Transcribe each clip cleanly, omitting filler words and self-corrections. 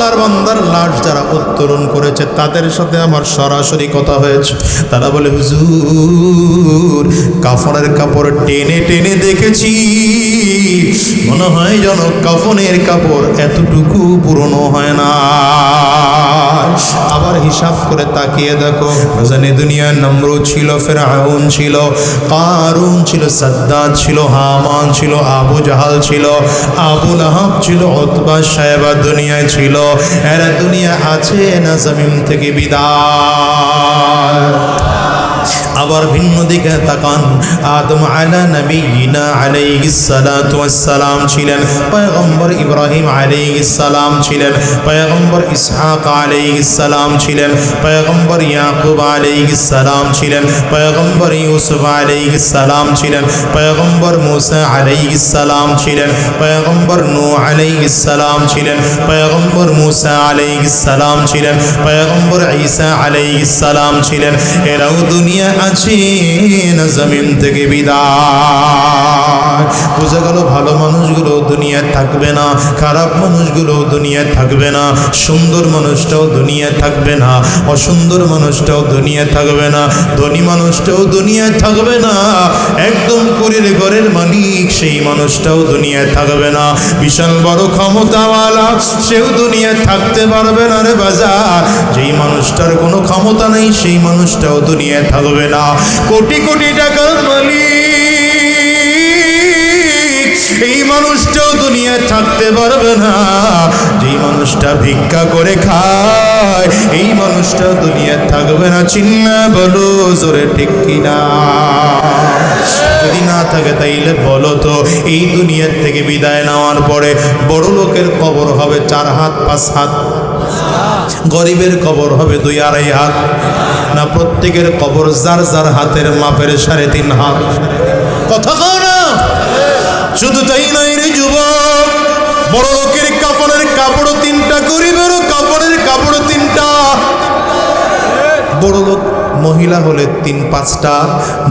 আল্লাহর বান্দার লাশ যারা উত্তোলন করেছে তাদের সাথে আমার সরাসরি কথা হয়েছে। তারা বলে, হুজুর কাফনের কাপড় টেনে টেনে দেখেছি, মনে হয় যেন কাফনের কাপড় এতটুকু পুরনো হয় না। আবার হিসাব করে তাকিয়ে দেখো, জানি দুনিয়ার নমরুদ ছিল, ফিরআউন ছিল, কারুন ছিল, সাদ্দাত ছিল, হামান ছিল, আবু জাহাল ছিল, আবু লাহাব ছিল, উতবা সাহেবা দুনিয়ায় ছিল। এরা দুনিয়া আছে না জমিন থেকে বিদায়। আবার ভিন্ন দিকে তাকান, আদম আলা নবিয়িনা আলাইহিস সালাতু ওয়াস সালাম ছিলেন, পয়গম্বর ইব্রাহিম আলাইহিস সালাম ছিলেন, পয়গম্বর ইসহাক আলাইহিস সালাম ছিলেন, পয়গম্বর ইয়াকুব আলাইহিস সালাম ছিলেন, পয়গম্বর ইউসুফ আলাইহিস সালাম ছিলেন, পয়গম্বর মুসা আলাইহিস সালাম ছিলেন, পয়গম্বর নূহ আলাইহিস সালাম ছিলেন, পয়গম্বর মুসা আলাইহিস সালাম ছিলেন, পয়গম্বর ঈসা আলাইহিস সালাম ছিলেন। এরাও দুনিয়া আছে না জমিন থেকে বিদায়। বোঝা গেল ভালো মানুষগুলো দুনিয়ায় থাকবে না, খারাপ মানুষগুলো দুনিয়ায় থাকবে না, সুন্দর মানুষটাও দুনিয়ায় থাকবে না, অসুন্দর মানুষটাও দুনিয়ায় থাকবে না, ধনী মানুষটাও দুনিয়ায় থাকবে না, একদম কুড়ির ঘরের মালিক সেই মানুষটাও দুনিয়ায় থাকবে না, বিশাল বড় ক্ষমতাওয়ালা সেও দুনিয়ায় থাকতে পারবে না রে বাজার। যেই মানুষটার কোনো ক্ষমতা নেই সেই মানুষটাও দুনিয়ায় থাকবে না। কোটি কোটি টাকার মালিক এই মানুষটাও দুনিয়ায় থাকতে পারবে না। যেই মানুষটা ভিক্ষা করে খায় এই মানুষটাও দুনিয়ায় থাকবে না। চিল্লা বলো জোরে ঠিক কিনা? যদি না থাকে তাইলে বলো তো, এই দুনিয়ার থেকে বিদায় নেওয়ার পরে বড় লোকের কবর হবে 4 হাত 5 হাত, গরিবের কবর হবে 2-2.5 হাত, না প্রত্যেকের কবর যার যার হাতের মাপের 3.5 হাত? কথা কও না? শুধু তাই নয় রে যুবক, বড় লোকের কাফনের কাপড় 3টা, গরিবেরও কাপড়ের কাপড় 3টা। বড় লোক মহিলা হলে 3-5টা,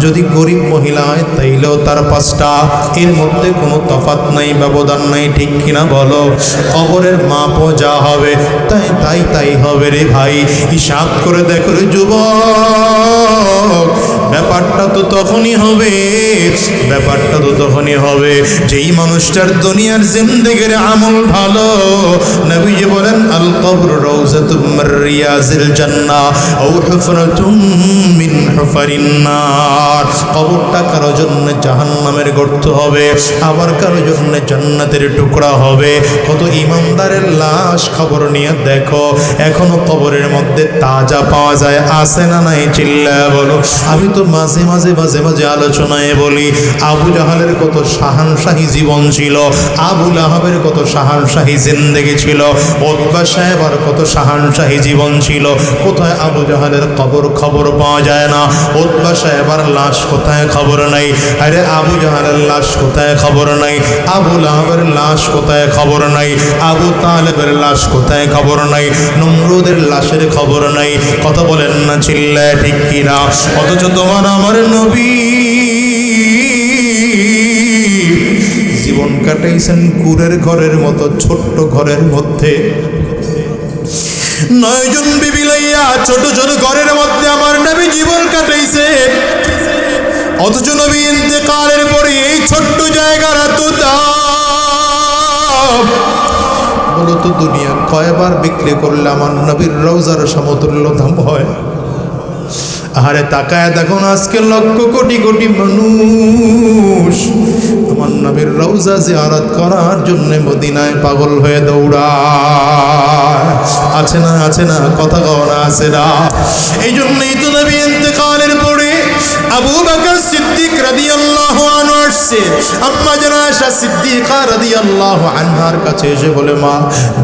যদি গরিব মহিলা হয় তাইলেও তার 5টা। এর মধ্যে কোনো তফাৎ নাই, ব্যবধান নাই, ঠিক কিনা বলো? কবরের মাপও যা হবে তাই হবে রে ভাই। হিসাব করে দেখো রে যুবক, ব্যাপারটা তো তখনই হবে, ব্যাপারটা তো তখনই হবে যেই মানুষটার দুনিয়ার জিন্দেগির আমল ভালো। নবীজি বলেন, আল কবর রাউযাতুম মির রিয়াজিল জান্নাহ আও হুফরাতুম মিন হুফারিন নার। কবরটা কারো জন্য জাহান্নামের গর্ত হবে, আবার কারো জন্য জান্নাতের টুকরা হবে। কত ইমানদারের লাশ খবর নিয়ে দেখো, এখনো কবরের মধ্যে তাজা পাওয়া যায়, আছে না নাই? চিল্লায়া বলো। আমি তো মাঝে মাঝে আলোচনায় বলি, আবু জাহালের কত শাহানশাহী জীবন ছিল, আবু লাহাবের কত শাহানশাহী জিন্দেগি ছিল, উতবা সাহেবের কত শাহানশাহী জীবন ছিল। কোথায় আবু জাহালের কবর খবর পাওয়া যায় না, উতবা সাহেবের লাশ কোথায় খবর নাই, আরে আবু জাহালের লাশ কোথায় খবর নাই, আবু লাহাবের লাশ কোথায় খবর নাই, আবু তালেবের লাশ কোথায় খবর নাই, নমরুদের লাশের খবর নাই। কথা বলেন না চিল্লায় ঠিক কিনা? অথচ তোমার আমার নবী জীবন কাটাইছেন কুড়ের ঘরের মতো ছোট্ট ঘরের মধ্যে। 9 জন বিবি লইয়া ছোট ছোট ঘরের মধ্যে আমার নবী জীবন কাটাইছে। অথচ নবী ইন্তেকালের পরে এই ছোট্ট জায়গার এত দাম। বলো তো দুনিয়া কয়বার বিক্রি করলে আমার নবীর রওজার সমতুল্য দাম হয়? আরে তাকায় দেখুন, আজকে লক্ষ কোটি কোটি মানুষ আমার নবীর রওজা জিয়ারত করার জন্য মদিনায় পাগল হয়ে দৌড়ায়। আছে না? আছে না? কথা কও না? আছে না? এই জন্যই তো নবী ইন্তেকালের পরে আবু বকর সিদ্দিক রাদিয়াল্লাহু আনহু আসছে, আম্মা জানা আয়েশা সিদ্দিকা রাদিয়াল্লাহু আনহার কাছে এসে বলে, মা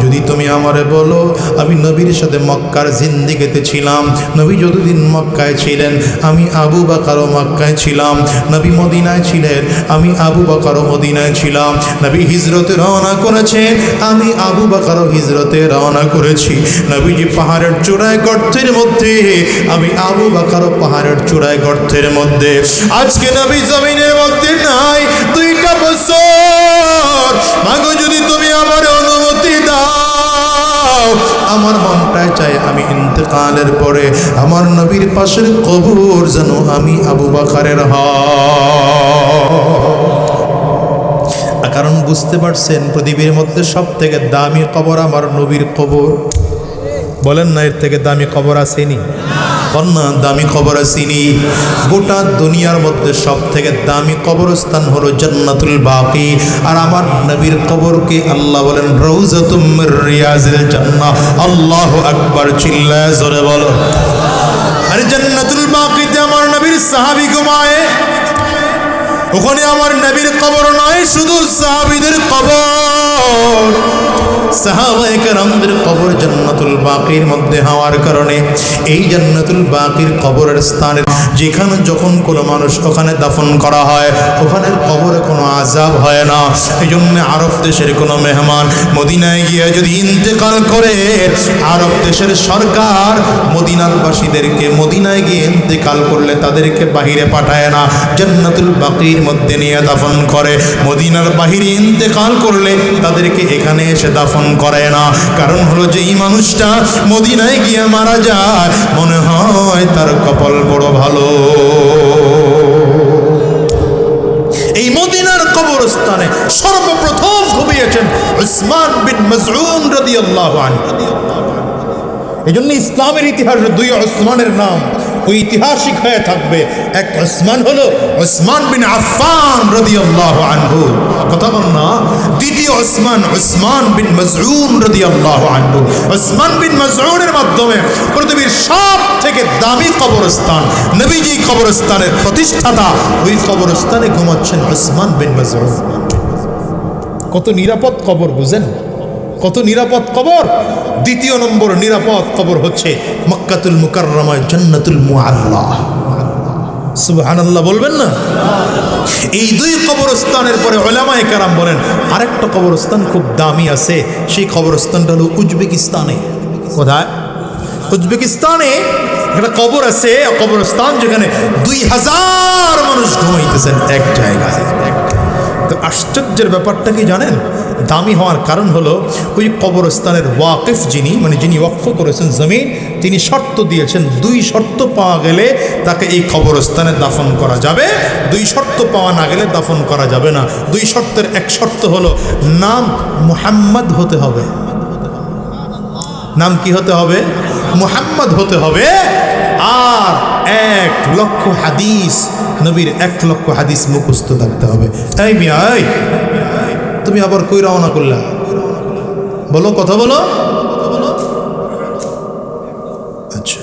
যদি তুমি আমারে বলো, আমি নবীর সাথে মক্কার জিন্দেগিতে ছিলাম, নবী যতদিন মক্কায় ছিলেন আমি আবু বকরও মক্কায় ছিলাম, নবী মদিনায় ছিলেন আমি আবু বকরও মদিনায় ছিলাম, নবী হিজরতে রওনা করেছেন আমি আবু বকরও হিজরতে রওনা করেছি, নবীজি পাহাড়ের চূড়ায় গর্তের মধ্যে আমি আবু বকরও পাহাড়ের চূড়ায় গর্তের মধ্যে। আজকে নবী জমিনের মধ্যে নাই 2টা বছর, মাগো যদি তুমি আমার অনুমতি দাও আমার মনটায় চাই আমি ইন্তেকালের পরে আমার নবীর পাশের কবর যেন আমি আবু বকরের কারণ বুঝতে পারছেন পৃথিবীর মধ্যে সব থেকে দামি কবর আমার নবীর কবর। বলেন না এর থেকে দামি কবর আসেনি? কন্যা দামি কবর আসেনি। গোটা দুনিয়ার মধ্যে সব থেকে দামি কবরস্থান হলো জান্নাতুল বাকি, আর আমার নবীর কবরকে আল্লাহ বলেন রওজাতুম মির রিয়াজিল জান্নাহ। আল্লাহু আকবার, চিল্লায় জোরে বলো। আরে জান্নাতুল বাকিতে আমার নবীর সাহাবী ঘুমায়, ওখানে আমার নবীর কবর নয়, শুধু সাহাবীদের কবর। সাহাবায়ে কেরামদের কবর জান্নাতুল বাকির মধ্যে হওয়ার কারণে এই জান্নাতুল বাকির কবরের স্থানে যেখানে যখন কোনো মানুষ ওখানে দাফন করা হয় ওখানের কবরে কোনো আযাব হয় না। এই জন্য আরব দেশের কোনো মেহমান মদিনায় গিয়ে যদি ইন্তেকাল করে, আরব দেশের সরকার মদিনার বাসীদেরকে মদিনায় গিয়ে ইন্তেকাল করলে তাদেরকে বাহিরে পাঠায় না, জান্নাতুল বাকির মধ্যে নিয়ে দাফন করে। মদিনার বাহিরে ইন্তেকাল করলে তাদেরকে এখানে এসে দাফন করে না। কারণ হলো যে এই মানুষটা মদিনায় গিয়ে মারা যায়, মনে হয় তার কপাল বড় ভালো। এই মদিনার কবরস্থানে সর্বপ্রথম ঘুমিয়েছেন উসমান বিন মাযউন রাদিয়াল্লাহু আনহু। এই জন্য ইসলামের ইতিহাসে দুই উসমানের নাম ঐতিহাসিক হয়ে থাকবে। এক উসমান হলো উসমান বিন আফফান রাদিয়াল্লাহু আনহু, কথা বল না। দ্বিতীয় উসমান উসমান বিন মাযউন রাদিয়াল্লাহু আনহু। উসমান বিন মাযউনের মাধ্যমে পৃথিবীর সব থেকে দামি কবরস্থান, নবীজি কবরস্থানের প্রতিষ্ঠাতা, ওই কবরস্থানে ঘুমাচ্ছেন উসমান বিন মাযউন। কত নিরাপদ কবর বুঝেন, কত নিরাপদ কবর। দ্বিতীয় নম্বর নিরাপদ কবর হচ্ছে মক্কাতুল মুকাররমায় জান্নাতুল মুআল্লা। সুবহানাল্লাহ বলবেন না? এই দুই কবরস্থানের পরে উলামায়ে কেরাম বলেন আরেকটা কবরস্থান খুব দামি আছে, সেই কবরস্থানটা হলো উজবেকিস্তানে। কোথায়? উজবেকিস্তানে একটা কবর আছে, কবরস্থান যেখানে 2000 মানুষ ঘুমাইতেছেন এক জায়গায়। তো আশ্চর্যের ব্যাপারটা কি জানেন? দামি হওয়ার কারণ হলো ওই কবরস্থানের ওয়াকিফ যিনি, মানে যিনি ওয়াকফ করেছেন জমিন, তিনি শর্ত দিয়েছেন 2 শর্ত পাওয়া গেলে তাকে এই কবরস্থানে দাফন করা যাবে, 2 শর্ত পাওয়া না গেলে দাফন করা যাবে না। 2 শর্তের এক শর্ত হলো নাম মুহাম্মদ হতে হবে। নাম কি হতে হবে? মুহাম্মদ হতে হবে। আর 1 লক্ষ হাদিস, নবীর 1 লক্ষ হাদিস মুখস্থ থাকতে হবে। এই মিয়া, এই তুমি আবার কই রওনা করলা? বলো, কথা বলো। আচ্ছা,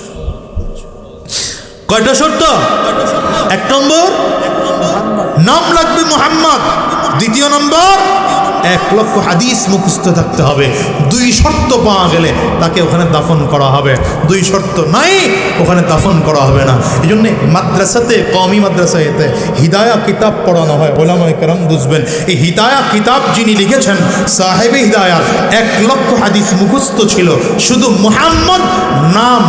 কয়টা শর্ত? 1 নম্বর নাম লাগবে মুহাম্মদ। দ্বিতীয় নম্বর 1 লক্ষ হাদিস মুখস্থ থাকতে হবে। 2 শর্ত পাওয়া গেলে তাকে ওখানে দাফন করা হবে। 2 শর্ত নাই, ওখানে দাফন করা হবে না। এই জন্য মাদ্রাসাতে, কওমি মাদ্রাসাতে হিদায়া কিতাব পড়ানো হয়। উলামায়ে কেরাম বুঝবেন, এই হিদায়া কিতাব যিনি লিখেছেন সাহেবে হিদায়াত 1 লক্ষ হাদিস মুখস্থ ছিল, শুধু মুহাম্মদ নাম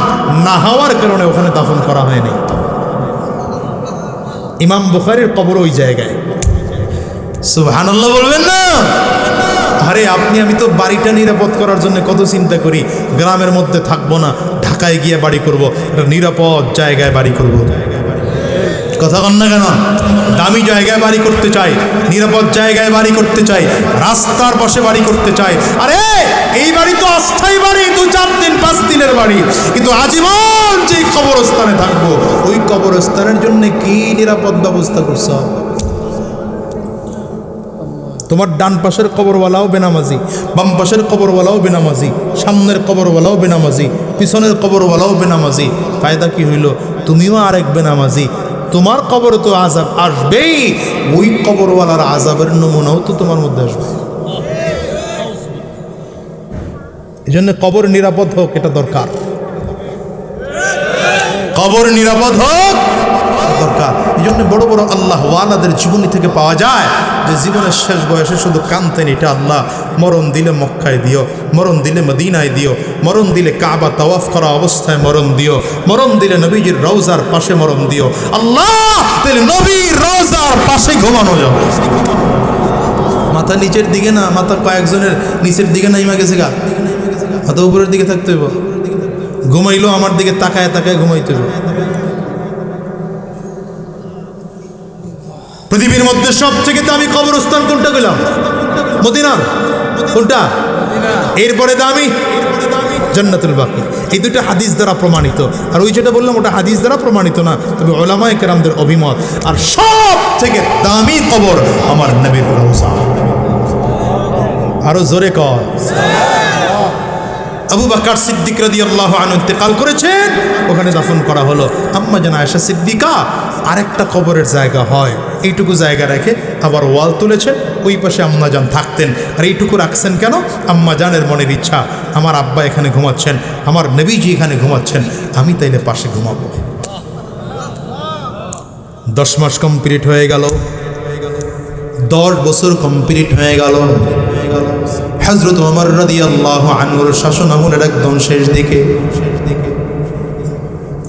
না হওয়ার কারণে ওখানে দাফন করা হয়নি। ইমাম বুখারীর কবর ওই জায়গায়। সুবহানাল্লাহ বলবেন না? আরে আপনি আমি তো বাড়িটা নিরাপদ করার জন্য কত চিন্তা করি, গ্রামের মধ্যে থাকবো না, ঢাকায় গিয়ে বাড়ি করব, একটা নিরাপদ জায়গায় বাড়ি করব। কথা বল না কেন? দামি জায়গায় বাড়ি করতে চাই, নিরাপদ জায়গায় বাড়ি করতে চাই, রাস্তার পাশে বাড়ি করতে চাই। আরে এই বাড়ি তো অস্থায়ী বাড়ি, 2-4 দিন 5 দিনের বাড়ি, কিন্তু আজীবন যে কবরস্থানে থাকবো, ওই কবরস্থানের জন্য কি নিরাপদ ব্যবস্থা করছো? তোমার ডান পাশের কবরওয়ালাও বেনামাজি, বাম পাশের কবরওয়ালাও বেনামাজি, সামনের কবরওয়ালাও বেনামাজি, পিছনের কবরওয়ালাও বেনামাজি। ফায়দা কি হইল? তুমিও আরেক বেনামাজি, তোমার কবরে তো আযাব আসবেই, ওই কবরওয়ালার আযাবের নমুনাও তো তোমার মধ্যে আসবে। এই জন্য কবর নিরাপদ হোক, এটা দরকার। কবর নিরাপদ হোক দরকার। এই জন্য বড় বড় আল্লাহ ওয়ালাদের জীবনী থেকে পাওয়া যায় যে জীবনের শেষ বয়সে শুধু কানতেন, এটা আল্লাহ মরণ দিলে মক্কায় দিও, মরণ দিলে মদিনায় দিও, মরণ দিলে কাবা তাওয়াফ করা অবস্থায় মরণ দিও, মরণ দিলে নবীজির রওজার পাশে মরণ দিও। আল্লাহ তাহলে নবীর রওজার পাশে ঘুমানো যাও। মাথা নিচের দিকে না, মাথা কয়েকজনের নিচের দিকে নাইমা গেছে গা। অত উপরের দিকে থাকতে হইব, ঘুমাইলো আমার দিকে তাকায় তাকায় ঘুমাইতে হইব। পৃথিবীর মধ্যে সব থেকে দামি কবরস্থান কোনটা গেলাম? মদিনার কোনটা? এরপরে দামি জান্নাতুল বাকি। এই দুটো হাদিস দ্বারা প্রমাণিত। আর ওই যেটা বললাম ওটা হাদিস দ্বারা প্রমাণিত না, তবে উলামায়ে কেরামদের অভিমত। আর সব থেকে দামি কবর আমার নবীর রওজা। আরো জোরে কর। আবু বকর সিদ্দিক রাদিয়াল্লাহু আনহু ইন্তেকাল করেছেন, ওখানে দাফন করা হলো। আম্মা জান আয়েশা সিদ্দিকা আরেকটা কবরের জায়গা হয় এইটুকু জায়গা রেখে আবার ওয়াল তুলেছেন, ওই পাশে আম্মা জান থাকতেন। আর এইটুকু রাখছেন কেন? আম্মা জানের মনের ইচ্ছা, আমার আব্বা এখানে ঘুমাচ্ছেন, আমার নবীজি এখানে ঘুমাচ্ছেন, আমি তাইলে পাশে ঘুমাবো। 10 মাস কমপ্লিট হয়ে গেল, 10 বছর কমপ্লিট হয়ে গেল। হযরত ওমর রাদিয়াল্লাহু আনহুর শাসন আমলের একদম শেষ দিকে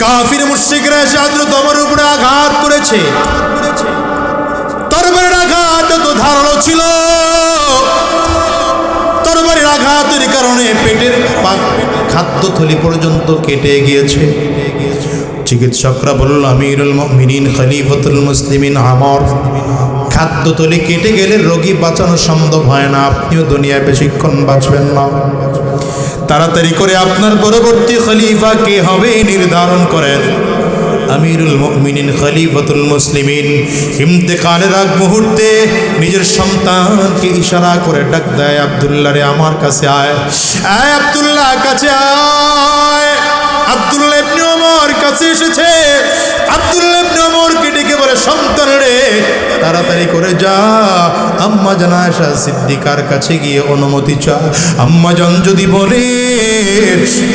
কাফির মুশরিকরা এসে হযরত ওমরের উপরে আঘাত করেছে। তরবারির আঘাত এত ধারালো ছিল, তরবারির আঘাতের কারণে পেটের খাদ্যথলি পর্যন্ত কেটে গিয়েছে। চিকিৎসকরা বলল, আমিরুল মুমিনিন খলিফাতুল মুসলিমিন আমর, খাদ্যথলি কেটে গেলে রোগী বাঁচানো সম্ভব হয় না, আপনিও দুনিয়ায় বেশিক্ষণ বাঁচবেন না। তাড়াতাড়ি করে আপনার পরবর্তী খলিফা কে হবে নির্ধারণ করেন। আমিরুল মুমিনিন খলিফাতুল মুসলিমিন ইন্তেকালের আগ মুহূর্তে নিজের সন্তানকে ইশারা করে ডাক দেয়, আব্দুল্লাহ রে আমার কাছে আয়, আয় আব্দুল্লাহ কাছে আয়। আব্দুল্লাহ ইবনে ওমর কাছে এসেছে। আব্দুল্লাহ ইবনে ওমরকে ডেকে বলে, সন্তান রে তাড়াতাড়ি করে যা, আম্মা জান আয়েশা সিদ্দিকার কাছে গিয়ে অনুমতি চা। আম্মা জান যদি বলে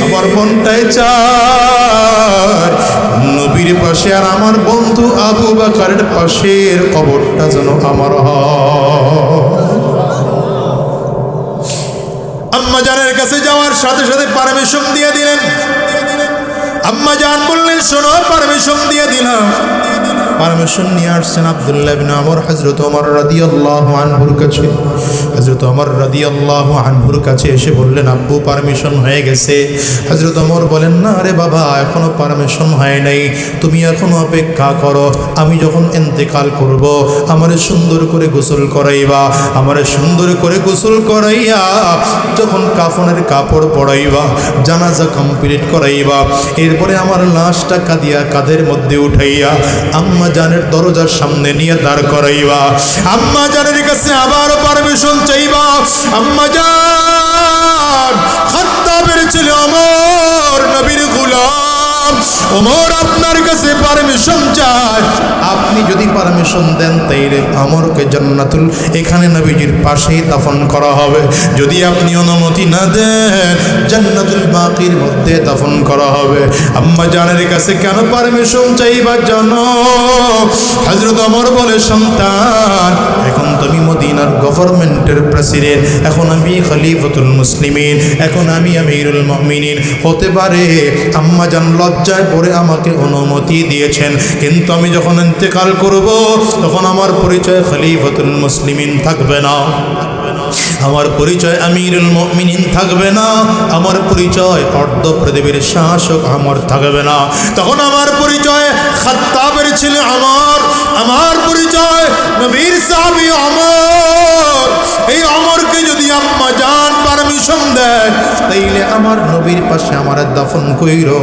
আমার বোনটাই চার, নবীর পাশে আর আমার বন্ধু আবু বকরের পাশের কবরটা যেন আমার হয়। আম্মা জানের কাছে যাওয়ার সাথে সাথে পারমিশন দিয়ে দিলেন। আম্মা জান বললেন, শোনো পারমিশন দিয়ে দিলাম। পারমিশন নিয়ে আসছেন আব্দুল্লাহ ইবনে ওমর হযরত ওমর রাদিয়াল্লাহু আনহুর কাছে। হযরত ওমর রাদিয়াল্লাহু আনহুর কাছে এসে বললেন, আব্বু পারমিশন হয়ে গেছে। হযরত ওমর বলেন, না রে বাবা, এখনো পারমিশন হয় নাই, তুমি এখনো অপেক্ষা করো। আমি যখন ইন্তেকাল করব আমারে সুন্দর করে গোসল করাইবা, আমারে সুন্দর করে গোসল করাইয়া যখন কাফনের কাপড় পরাইবা, জানাজা কমপ্লিট করাইবা, এরপরে আমার লাশটা কাঁদিয়া কাঁধের মধ্যে উঠাইয়া আম্মা জানের দরজার সামনে নিয়ে দাঁড় করাইবা। আম্মা জানের কাছে আবার পারমিশন চাইবা। আম্মা জান, খাত্তাবের ছেলে ওমর নবীর গোলাম ওমর আপনার কাছে পারমিশন চায়। আপনি যদি পারমিশন দেন তাইলে আমরকে জান্নাতুল এখানে নবীজির পাশেই দাফন করা হবে। যদি আপনি অনুমতি না দেন জান্নাতুল বাকির মধ্যে দাফন করা হবে। আম্মা জানের কাছে কেন পারমিশন চাইবা জানো? হযরত ওমর বলে, সন্তান এখন তুমি মদিনার গভর্নমেন্টের প্রেসিডেন্ট, এখন আমি খলিফাতুল মুসলিমিন, এখন আমি আমিরুল মুমিনিন। হতে পারে আম্মা জান লজ্জায় পড়ে আমাকে অনুমতি দিয়েছেন, কিন্তু আমি যখন ইন্তেকাল করব তখন আমার পরিচয় খলিফাতুল মুসলিমিন থাকবে না, আমার পরিচয় আমিরুল মুমিনিন থাকবে না, আমার পরিচয় অর্ধ পৃথিবীর শাসক আমার থাকবে না। তখন আমার পরিচয় খাত্তাবের ছেলে আমার, আমার পরিচয় নবীর সাহাবী ওমর। এই ওমরকে যদি আম্মা জান পারমিশন দেয় তাইলে আমার নবীর পাশে আমার দাফন কইরো,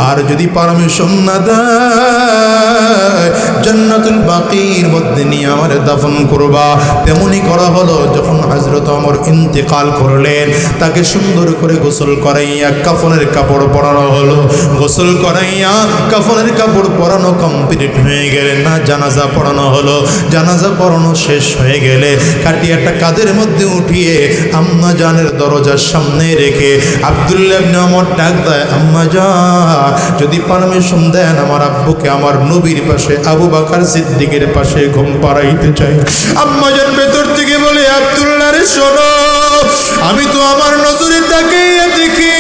আর যদি পারমিশন না দেয় জান্নাতুল বাকির মধ্যে নিয়ে আমার দাফন করবা। তেমনি করা হলো। যখন হযরত ওমর ইন্তেকাল করলেন তাকে সুন্দর করে গোসল করাইয়া কাফনের কাপড় পরানো হলো। গোসল করাইয়া কাফনের কাপড় পরানো কমপ্লিট হয়ে গেলে না জানাজা পড়ানো হলো। জানাজা পড়ানো শেষ হয়ে গেলে কাটিয়াটা কাঁধের মধ্যে উঠিয়ে আম্মা জানের দরজার সামনে রেখে আব্দুল্লাহ ইবনে ওমর ডাক দেয়, আম্মা জান যদি পারমিশন দেন আমার আব্বুকে আমার নবীর পাশে আবু বকর সিদ্দিকের পাশে ঘুম পাড়াইতে চাই। আম্মা জান ভেতর থেকে বলে, আব্দুল্লাহ রে শোনো, আমি তো আমার নজরে তাকিয়ে দেখি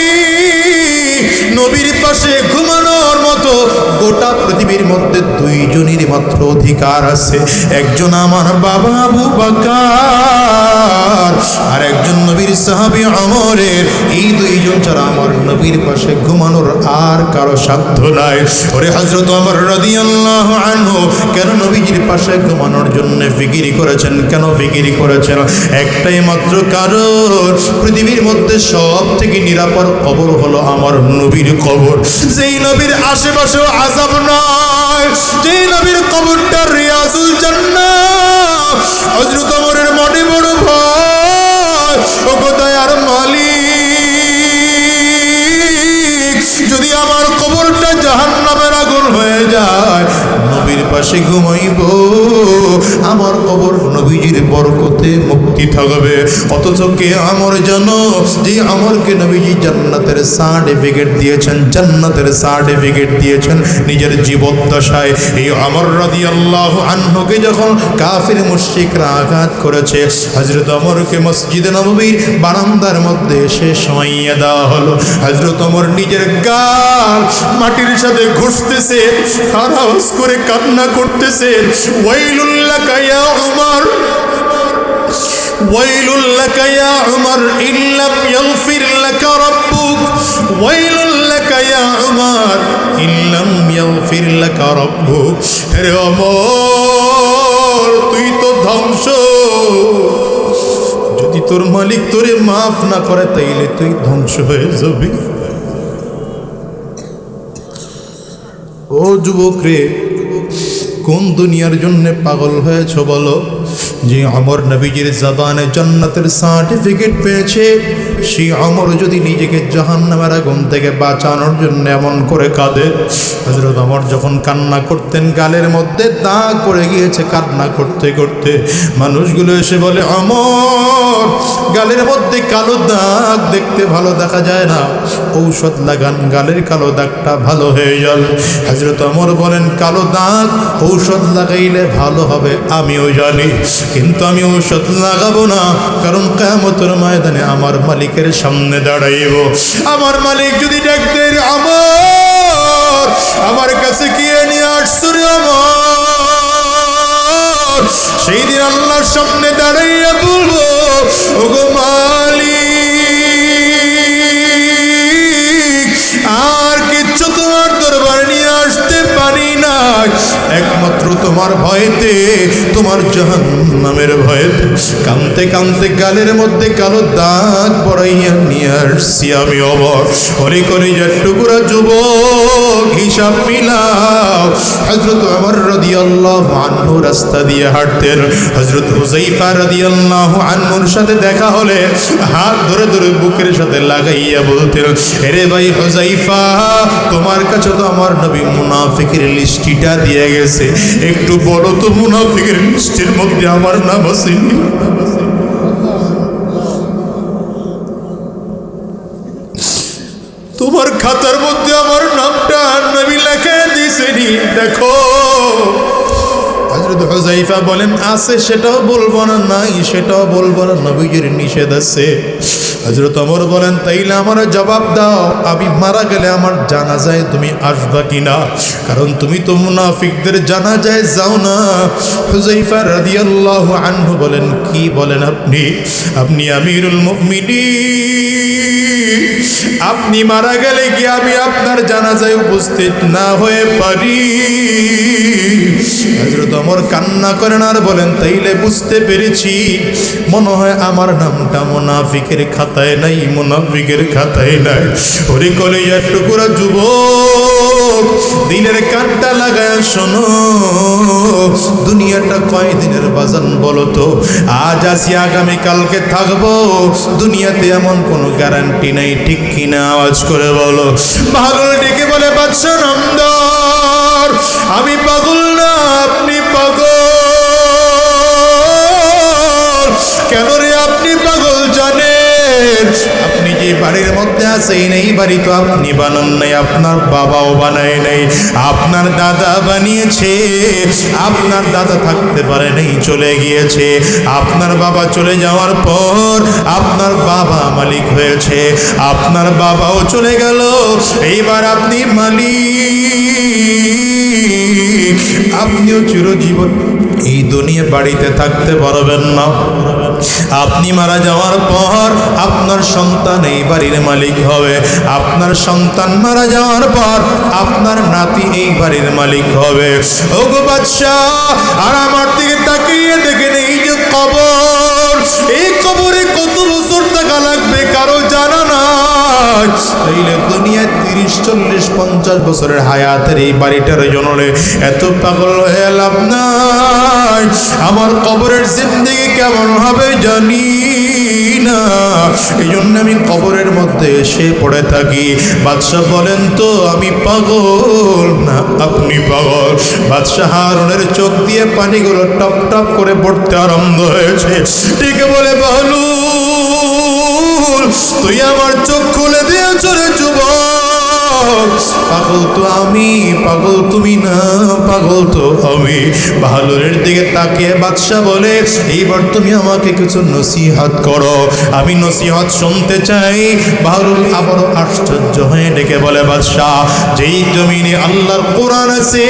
নবীর পাশে ঘুমানোর মতো গোটা পৃথিবীর মধ্যে দুইজনের মাত্র অধিকার আছে। একজন আমার বাবা আবু বকর, আর একজন নবীর সাহাবী ওমরের। এই দুইজন ছাড়া আমার নবীর পাশে ঘুমানোর আর কারো সাধ্য নাই। ওরে হযরত ওমর রাদিয়াল্লাহু আনহু কেন নবীজির পাশে ঘুমানোর জন্য ফিকির করেছেন? কেন ফিকির করেছেন? একটাই মাত্র কারণ, পৃথিবীর মধ্যে সব থেকে নিরাপদ কবর হলো আমার নবীর কবর। যেই নবীর আশেপাশেও আযাব নয়, যেই নবীর কবরটা রিয়াজুল জান্নাহ। হযরত ওমরের মনে বড় ভয়, ও দয়ার মালিক, যদি আমার কবরটা জাহান্নামের আগুন হয়ে যায়, নবীর পাশে ঘুমাইব, আমার কবর নবীজির বরকতে মুক্তি থাকবে। অথচ কে আমর জানো, যে আমরকে নবীজি জান্নাতের সার্টিফিকেট দিয়েছেন, জান্নাতের সার্টিফিকেট দিয়েছেন নিজের জীবদ্দশায়। এই আমর রাদিয়াল্লাহু আনহুকে যখন কাফির মুশরিকরা আঘাত করেছে, হযরত ওমরকে মসজিদে নববীর বারান্দার মধ্যে এসে শোয়াইয়া দেওয়া হলো। হযরত ওমর নিজের গাল মাটির সাথে ঘষতেছে, আর আওয়াজ করে কান্না করতেছে, ওয়াইলুল লাকা ইয়া উমর, ওয়াইলুল লাকা ইয়া উমর ইল্লাম ইয়াগফির লাকা রাব্বুক, ওয়াইলুল লাকা ইয়া উমর ইল্লাম ইয়াগফির লাকা রাব্বুক। হে ওমর, তুই তো ধ্বংস, যদি তোর মালিক তোরে মাফ না করে তাইলে তুই ধ্বংস হয়ে যাবি। ও যুবক রে, কোন দুনিয়ার জন্য পাগল হয়েছ বলো? যে ওমর নবীজির জবানে জান্নাতের সার্টিফিকেট পেয়েছে, সেই ওমর যদি নিজেকে জাহান্নামের আগুন থেকে বাঁচানোর জন্য এমন করে কাঁদে। হযরত ওমর যখন কান্না করতেন, গালের মধ্যে দাগ পড়ে গিয়েছে। কান্না করতে করতে মানুষগুলো এসে বলে, ওমর, গালের মধ্যে কালো দাগ দেখতে ভালো দেখা যায় না, ঔষধ লাগান, গালের কালো দাগটা ভালো হয়ে যাবে। হযরত ওমর বলেন, কালো দাগ ঔষধ লাগাইলে ভালো হবে আমিও জানি, কিন্তু আমি ঔষধ লাগাবো না, কারণ কিয়ামতের ময়দানে আমার মালিকের সামনে দাঁড়াইব। আমার মালিক যদি ডাকতে, ওমর আমার কাছে কি নিয়ে আসছো রে ওমর, সেই দিন আল্লাহর সামনে দাঁড়াইয়া বলবো, ওগো মালিক, আর কিচ্ছু তোমার দরবার নিয়ে আসতে পারি না, একমাত্র তোমার ভয়েতে, তোমার জাহান্নামের ভয়েতে। কাঁদতে কাঁদতে গালের মধ্যে কালো দাগ পড়াইয়া নিয়ে আসছি আমি ওমর। ওরে কলিজার টুকরা যুবক, হিসাব মিলাও। হযরত ওমর রাদিয়াল্লাহু আনহু রাস্তা দিয়ে হাঁটতেন। হযরত হুযায়ফা রাদিয়াল্লাহু আনহুর সাথে দেখা হলে হাত ধরে ধরে বুকের সাথে লাগাইয়া বলতেন, আরে ভাই হুযায়ফা, তোমার কাছে তো আমার নবী মুনাফিকের লিস্টিটা দিয়ে গেছে, একটু বলো তো মুনাফিকের লিস্টের মধ্যে আমার নাম আছে? তোমার খাতার মধ্যে আমার নামটা নবী লেখা দিয়েছেনি, দেখো। হযরত হুযায়ফা বলেন, আছে, সেটাও বলবো না, নাই সেটাও বলবো না, নবীজির নিষেধ আছে। হযরত ওমর বলেন, তাইলে আমার জবাব দাও, আমি মারা গেলে আমার জানাজায় তুমি আসবা কিনা? কারণ তুমি তো মুনাফিকদের জানাজায় যাও না। হুযায়ফা রাদিয়াল্লাহু আনহু বলেন, কি বলেন আপনি? আপনি আমিরুল মুমিনিন, আপনি মারা গেলে কি আমি আপনার জানাজায় উপস্থিত না হয়ে পারি? হযরত ওমর কান্না করেন আর বলেন, তাইলে বুঝতে পেরেছি, মনে হয় আমার নামটা মুনাফিকের খাতায় নাই, মুনাফিকের খাতায় নাই। ওরে কলিজার টুকরা যুবক, দিনের কানটা লাগায় শোনো, দুনিয়াটা কয় দিনের বাজান বলো তো? আজ আসি, আগামী কালকে থাকবো, দুনিয়াতে এমন কোনো গ্যারান্টি নাই, ঠিক কিনা? আওয়াজ করে বলো। পাগল ডেকে বলে, বাদশা নামদার, আমি পাগল না, আপনি পাগল। কেন রে আপনি পাগল জানেন? আপনি যে বাড়ির মধ্যে আছে এই বাড়ি তো আপনি বানান নাই, আপনার বাবাও বানায় নাই, আপনার দাদা বানিয়েছে। আপনার দাদা থাকতে পারে নাই, চলে গিয়েছে। আপনার বাবা চলে যাওয়ার পর আপনার বাবা মালিক হয়েছে, আপনার বাবাও চলে গেল, এইবার আপনি মালিক। আপনিও চিরজীবন এই দুনিয়া বাড়িতে থাকতে পারবেন না। আপনি মারা যাওয়ার পর আপনার সন্তান এই বাড়ির মালিক হবে, আপনার সন্তান মারা যাওয়ার পর আপনার নাতি এই বাড়ির মালিক হবে। ওগো বাদশাহ, আর আমার দিকে তাকিয়ে দেখেন এই যে কবর, এই কবরে কত বছর টাকা লাগবে কারো জানা নাই। তাইলে দুনিয়ায় 30, 40, 50 বছরের হায়াতের এই বাড়িটার জন্য এত পাগল হয়ে লাভ নাই। আমার কবরের জিন্দেগি কেমন হবে জানি না, এই জন্য আমি কবরের মধ্যে এসে পড়ে থাকি। বাদশাহ বলেন তো আমি পাগল না আপনি পাগল? বাদশাহ হারুনের চোখ দিয়ে পানিগুলো টপ টপ করে পড়তে আরম্ভ হয়েছে। ঠিক বলে বাহলুল, তুই আমার চোখ খুলে দিয়েছ রে যুবক। পাগল তো আমি, পাগল তুমি না, পাগল তো আমি। বাহলুলের দিকে তাকিয়ে বাদশাহ বলে, এইবার তুমি আমাকে কিছু নসিহত করো, আমি নসিহত শুনতে চাই। বাহলুল আবারও আশ্চর্য হয়ে ডেকে বলে, বাদশাহ, যেই জমিনে আল্লাহর কোরআন আছে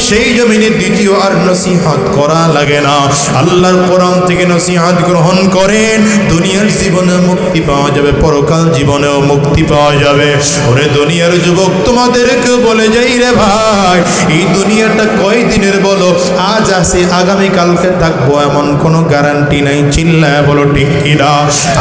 সেই জমিনে দ্বিতীয় আর নসিহত করা লাগে না। আল্লাহর কোরআন থেকে নসিহত গ্রহণ করেন, দুনিয়ার জীবনে মুক্তি পাওয়া যাবে, পরকাল জীবনেও মুক্তি পাওয়া যাবে। ওরে দুনিয়ার যুবক, তোমাদেরকে বলে যাই রে ভাই, এই দুনিয়াটা কয় দিনের বলো? আজ আছে আগামীকালকে থাকবো এমন কোনো গ্যারান্টি নাই। চিল্লায় বলো ঠিক কিনা?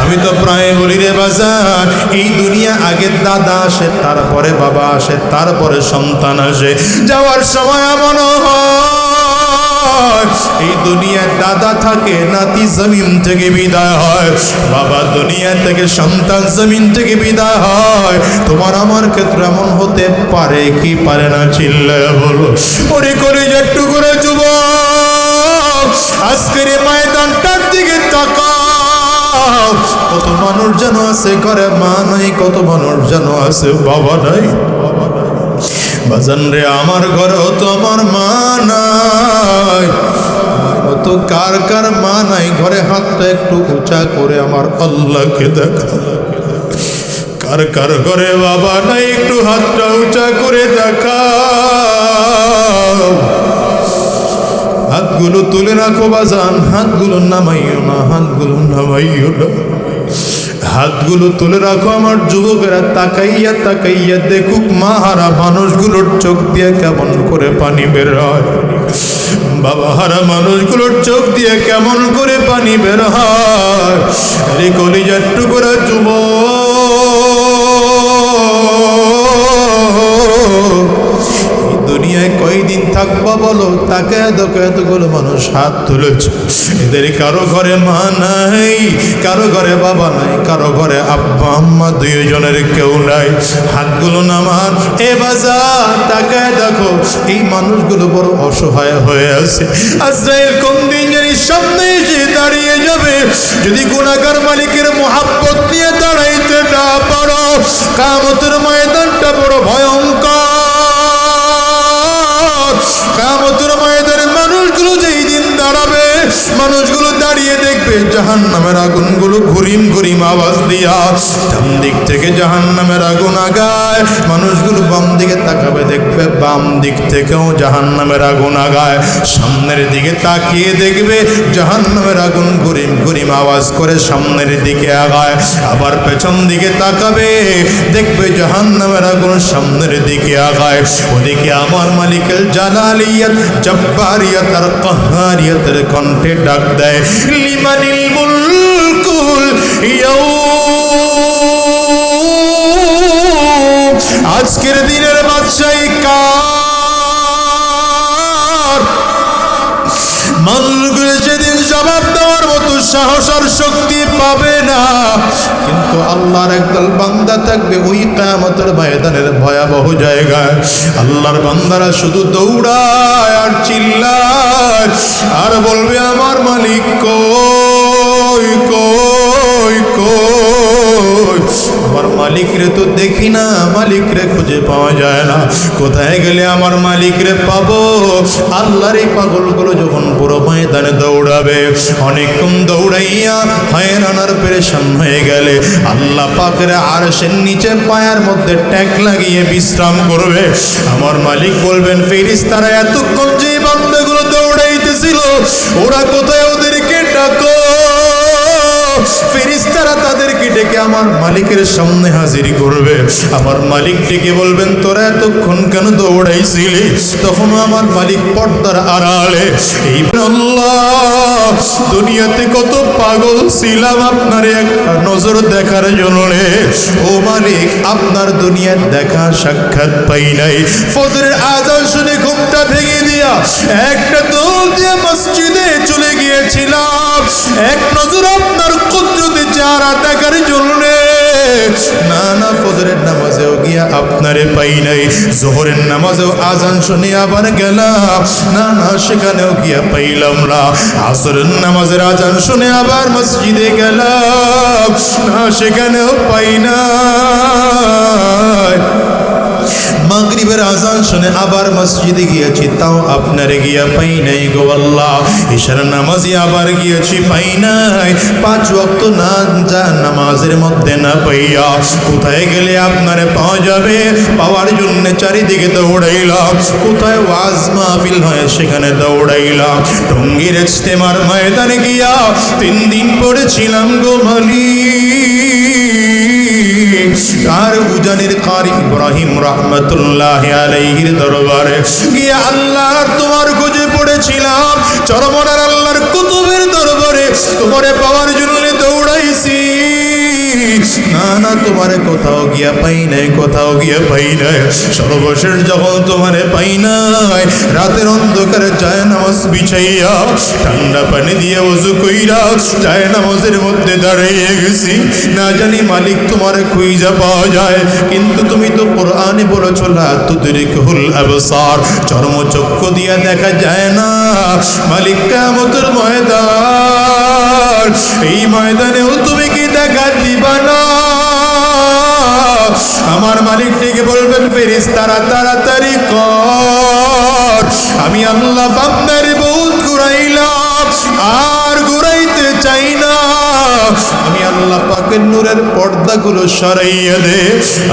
আমি তো প্রায় বলি রে বাজার, এই দুনিয়া আগে দাদা আসে, তারপরে বাবা আসে, তারপরে সন্তান আসে। যাওয়ার সময় এমন হয় এই দুনিয়ায় দাদা থাকে, নাতি জমিন থেকে বিদায় হয়, বাবা দুনিয়া থেকে, সন্তান জমিন থেকে বিদায় হয়। তোমার আমার ক্ষেত্রে এমন হতে পারে কি পারে না? চিল্লায় বলো। ওরে কলিজার টুকরা যুবক, আজকের ময়দানটার দিকে তাকাও। কত মানুষ যেন আছে ঘরে মা নাই, কত মানুষ যেন আছে বাবা নাই। বাজান রে, আমার ঘরেও তো আমার মা নাই, তো কার কার মা নাই ঘরে? হাতটা একটু উঁচা করে আমার আল্লাহকে দেখা। কার কার ঘরে বাবা নাই? একটু হাতটা উঁচা করে দেখা। হাতগুলো তুলে রাখো বাজান, হাতগুলো নামাইও না, হাতগুলো নামাইও না, হাতগুলো তুলে রাখো। আমার যুবকেরা তাকাইয়া তাকাইয়া দেখুক মাহারা মানুষগুলোর চোখ দিয়ে কেমন করে পানি বের হয়, বাবা হারা মানুষগুলোর চোখ দিয়ে কেমন করে পানি বের হয়। রে কলিজার টুকরা যুবক, দুনিয়ায় কয়দিন থাকবা বলো? তাকে দেখো এতগুলো মানুষ হাত তুলেছে, এদের কারো ঘরে মা নাই, কারো ঘরে বাবা নাই, কারো ঘরে আব্বা আম্মা দুইজনের কেউ নাই। হাতগুলো নামান। এ বাজার তাকে দেখো, এই মানুষগুলো বড় অসহায় হয়ে আছে। আজরাইল কোন দিন জানি সামনে এসে দাঁড়িয়ে যাবে। যদি গুনাহগার মালিকের মোহাব্বত নিয়ে দাঁড়াইতে না পারো, কিয়ামতের ময়দানটা বড় ভয়ঙ্কর। কিয়ামতের ময়দানে মানুষগুলো যেই দিন দাঁড়াবে, মানুষগুলো দাঁড়িয়ে দেখবে জাহান্নামের আগুনগুলো ঘুরিম ঘুরিম আওয়াজ দিয়া ডান দিক থেকে জাহান্নামের আগুন আগায়। মানুষগুলো বাম দিকে তাকাবে, দেখবে বাম দিক থেকেও জাহান্নামের আগুন আগায়। সামনের দিকে তাকিয়ে দেখবে জাহান্নামের আগুন ঘুরিম ঘুরিম আওয়াজ করে সামনের দিকে আগায়। আবার পেছন দিকে তাকাবে, দেখবে জাহান্নামের আগুন সামনের দিকে আগায়। ওদিকে আমার মালিকের জালালিয়াত, জব্বারিয়াত আর কাহারিয়াতের কণ্ঠে ডাক দেয়, লিমানিল মুলকুল ইয়াউম। আজকের দিনের বাদশাহী কার? মানুষগুলো সেদিন জবাব দেওয়ার মতো সাহস আর শক্তি পাবে না, কিন্তু আল্লাহর একদল বান্দা থাকবে ওই কিয়ামতের ময়দানের ভয়াবহ জায়গায়। আল্লাহর বান্দারা শুধু দৌড়ায় আর চিল্লায় আর বলবে, আমার মালিক কই কই কই। আমার মালিক রে তো দেখি না, মালিক রে খুঁজে পাওয়া যায় না, কোথায় গেলে আমার মালিক রে পাবো? আল্লাহর এই পাগলগুলো যখন পুরো ময়দানে দৌড়াবে, অনেকক্ষণ দৌড়াইয়া হয়রানার পেরেশান হয়ে গেলে আল্লাহ পাকের আরশের নিচে পায়ের মধ্যে ট্যাক লাগিয়ে বিশ্রাম করবে। আমার মালিক বলবেন, ফেরেশতারা এতক্ষণ যে বান্দাগুলো দৌড়াইতেছিল ওরা কোথায়? ওদেরকে ডাকো। ফেরেশতারা তাদেরকে ডেকে আমার মালিকের সামনে হাজির করবে। আমার মালিক ডেকে বলবেন, তোরা এতক্ষণ কেন দৌড়াইছিলি? তখন আমার মালিক পর্দার আড়ালে, এই আল্লাহ দুনিয়াতে কত পাগল ছিলাম আপনার একটা নজর দেখার জন্য। ও মালিক, আপনার দুনিয়ার দেখা সাক্ষাৎ পাই নাই। ফজরের আজান শুনে ঘুমটা ভেঙে দিয়া একটা দৌড় দিয়ে মসজিদে চলে গিয়েছিলাম এক নজর আপনার কুদরতে চেহারা দেখার জন্য। না না, ফজরের নামাজেও গিয়া আপনারে পাই নাই, জোহরের নামাজেও আজান শুনে আবার গেলাম, না না সেখানেও গিয়া পাইলাম না, আসরের নামাজের আজান শুনে আবার মসজিদে গেলাম, না সেখানেও পাই না, মাগরিবের আজান শুনে আবার মসজিদে গিয়েছি, তাও আপনারে গিয়া পাই নাই গো আল্লাহ। ইশার নামাজে আবার গিয়েছি, পাই নাই। 5 ওয়াক্ত না যা নামাজের মধ্যে না পাইয়া কোথায় গেলে আপনারে পাওয়া যাবে? পাওয়ার জন্য চারিদিকে দৌড়াইলাম, কোথায় ওয়াজ মাহফিল হয় সেখানে দৌড়াইলাম, টঙ্গীর ইজতেমার ময়দানে গিয়া 3 দিন পড়েছিলাম গো মালিক। আর উজানের কারি ইব্রাহিম রহমতুল্লাহ আলাইহির দরবারে গিয়ে আল্লাহ তোমার খুঁজে পড়েছিলাম, চরমনার আল্লাহর কুতুবের দরবারে তোমারে পাওয়ার জন্য দৌড়াইছি, না না তোমারে কোথাও গিয়া পাই নাই, কোথাও গিয়া পাই নাই। সর্বশেষ যখন তোমারে পাই নাই, রাতের অন্ধকারে যায় নামাজ বিছাইয়া ঠান্ডা পানি দিয়ে ওযু কইরা যায় নামাজের মধ্যে দাঁড়িয়ে গেছি, না জানি মালিক তোমারে খুঁজা পাওয়া যায়, কিন্তু তুমি তো কোরআনে বলেছ লা তুদরিকুল আবসার, চর্মচক্ষু দিয়া দেখা যায় না। মালিক কিয়ামতের ময়দান, এই ময়দানেও তুমি কি দেখা দিবা না? আমার মালিক ডেকে বলবেন, ফেরেশতারা তাড়াতাড়ি কর, আমি আল্লাহ বান্দারে বহুত ঘুরাইলাম আর ঘুরাইতে চাই না, আমি আল্লাহ পাকের নূরের পর্দাগুলো সরাইয়া দে।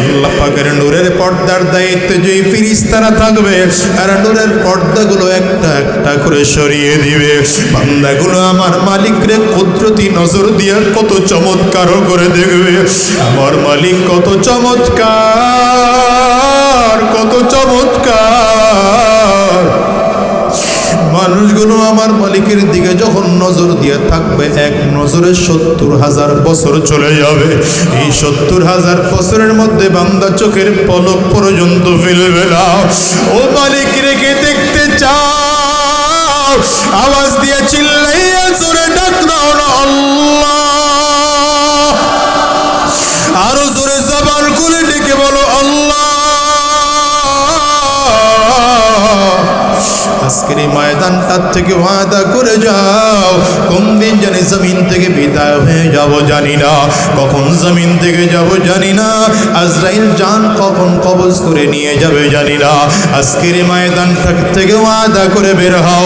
আল্লাহ পাকের নূরের পর্দার দায়িত্বে যে ফেরেশতারা থাকবে আর নূরের পর্দাগুলো একটা একটা করে সরিয়ে দিবে। বান্দাগুলো আমার মালিকরে কুদরতি নজর দিয়ে কত চমৎকার করে দেখবে। আমার মালিক কত চমৎকার, কত চমৎকার। মানুষগুলো আমার মালিকের দিকে যখন নজর দিয়ে থাকবে, এক নজরে 70,000 বছর চলে যাবে। এই 70,000 বছরের মধ্যে বান্দা চোখের পলক পর্যন্ত ফেলবে না। ও মালিক রেখে দেখতে চাও, আওয়াজ দিয়ে চিল্লাইয়া জোরে ডাক দাও না আল্লাহ, আরো জোরে জবান খুলে ডেকে বলো আল্লাহ। আজকের এই ময়দানটার থেকে ওয়াদা করে যাও, কোন দিন জানি জমিন থেকে বিদায় হয়ে যাব জানি না, কখন জমিন থেকে যাব জানি না, আজরাইল জান কখন কবজ করে নিয়ে যাবে জানি না। আজকের এই ময়দানটা থেকে ওয়াদা করে বের হও,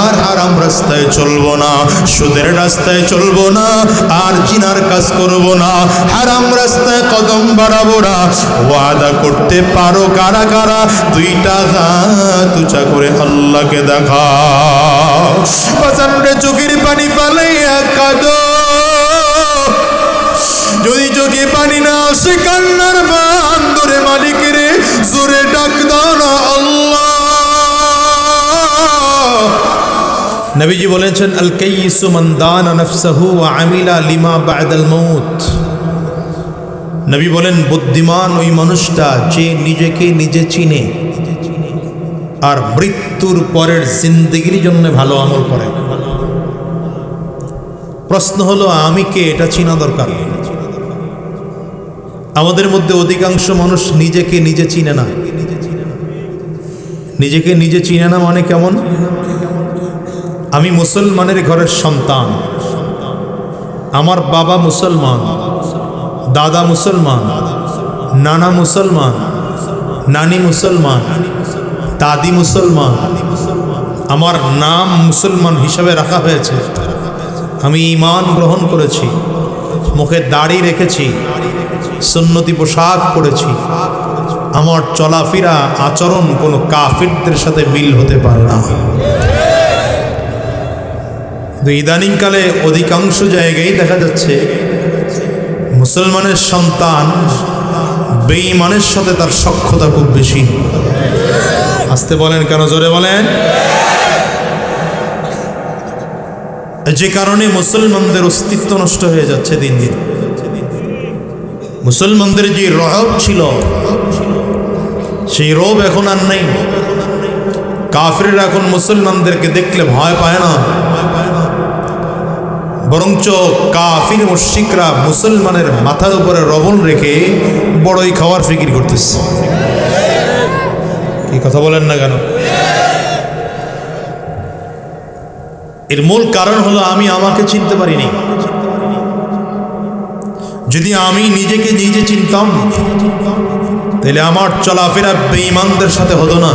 আর হারাম রাস্তায় চলবো না, সুদের রাস্তায় চলবো না, আর জিনার কাজ করবো না, হারাম রাস্তায় কদম বাড়াবো না। ওয়াদা করতে পারো কারা কারা? 2টা হাত উঁচা করে আল্লাহকে দেখাও, বাজানরে চোখের পানি ফালাইয়া কাঁদো, যদি চোখে পানি না আসে কান্নার বান ধরে মালিকের জোরে ডাক দাও না আল্লাহ। নবীজি বলেছেন, আল কাইয়িসু মান দানা নাফসাহু ওয়া আমিলা লিমা বা'দাল মাউত। নবী বলেন, বুদ্ধিমান ওই মানুষটা যে নিজেকে নিজে চিনে আর মৃত্যুর পরের জিন্দেগির জন্য ভালো আমল করে। প্রশ্ন হলো, আমি কে এটা চিনা দরকার। আমাদের মধ্যে অধিকাংশ মানুষ নিজেকে নিজে চিনে না। নিজেকে নিজে চিনে না মানে কেমন? আমি মুসলমানের ঘরের সন্তান, আমার বাবা মুসলমান, দাদা মুসলমান, নানা মুসলমান, নানি মুসলমান, দাদি মুসলমান, আমার নাম মুসলমান হিসাবে রাখা হয়েছে, আমি ঈমান গ্রহণ করেছি, মুখে দাড়ি রেখেছি, সুন্নতি পোশাক পরেছি, আমার চলাফেরা আচরণ কোনো কাফিরদের সাথে মিল হতে পারে না। ইদানিংকালে অধিকাংশ জায়গায় দেখা যাচ্ছে মুসলমানের সন্তান বেঈমানের সাথে তার সখ্যতা খুব বেশি। আসতে বলেন কেন, জোরে বলেন। যে কারণে মুসলমানদের অস্তিত্ব নষ্ট হয়ে যাচ্ছে দিন দিন। মুসলমানদের যে রব ছিল সেই রব এখন আর নেই। কাফিররা এখন মুসলমানদেরকে দেখলে ভয় পায় না, বরঞ্চ কাফির মুশরিকরা মুসলমানের মাথার উপরে রবল রেখে বড়ই খাওয়ার ফিকির করতেছে। কি কথা বলেন না কেন? এর মূল কারণ হলো আমি আমাকে চিনতে পারিনি। যদি আমি নিজেকে নিজে চিনতাম তাহলে আমার চলাফেরা বেঈমানদের সাথে হতো না।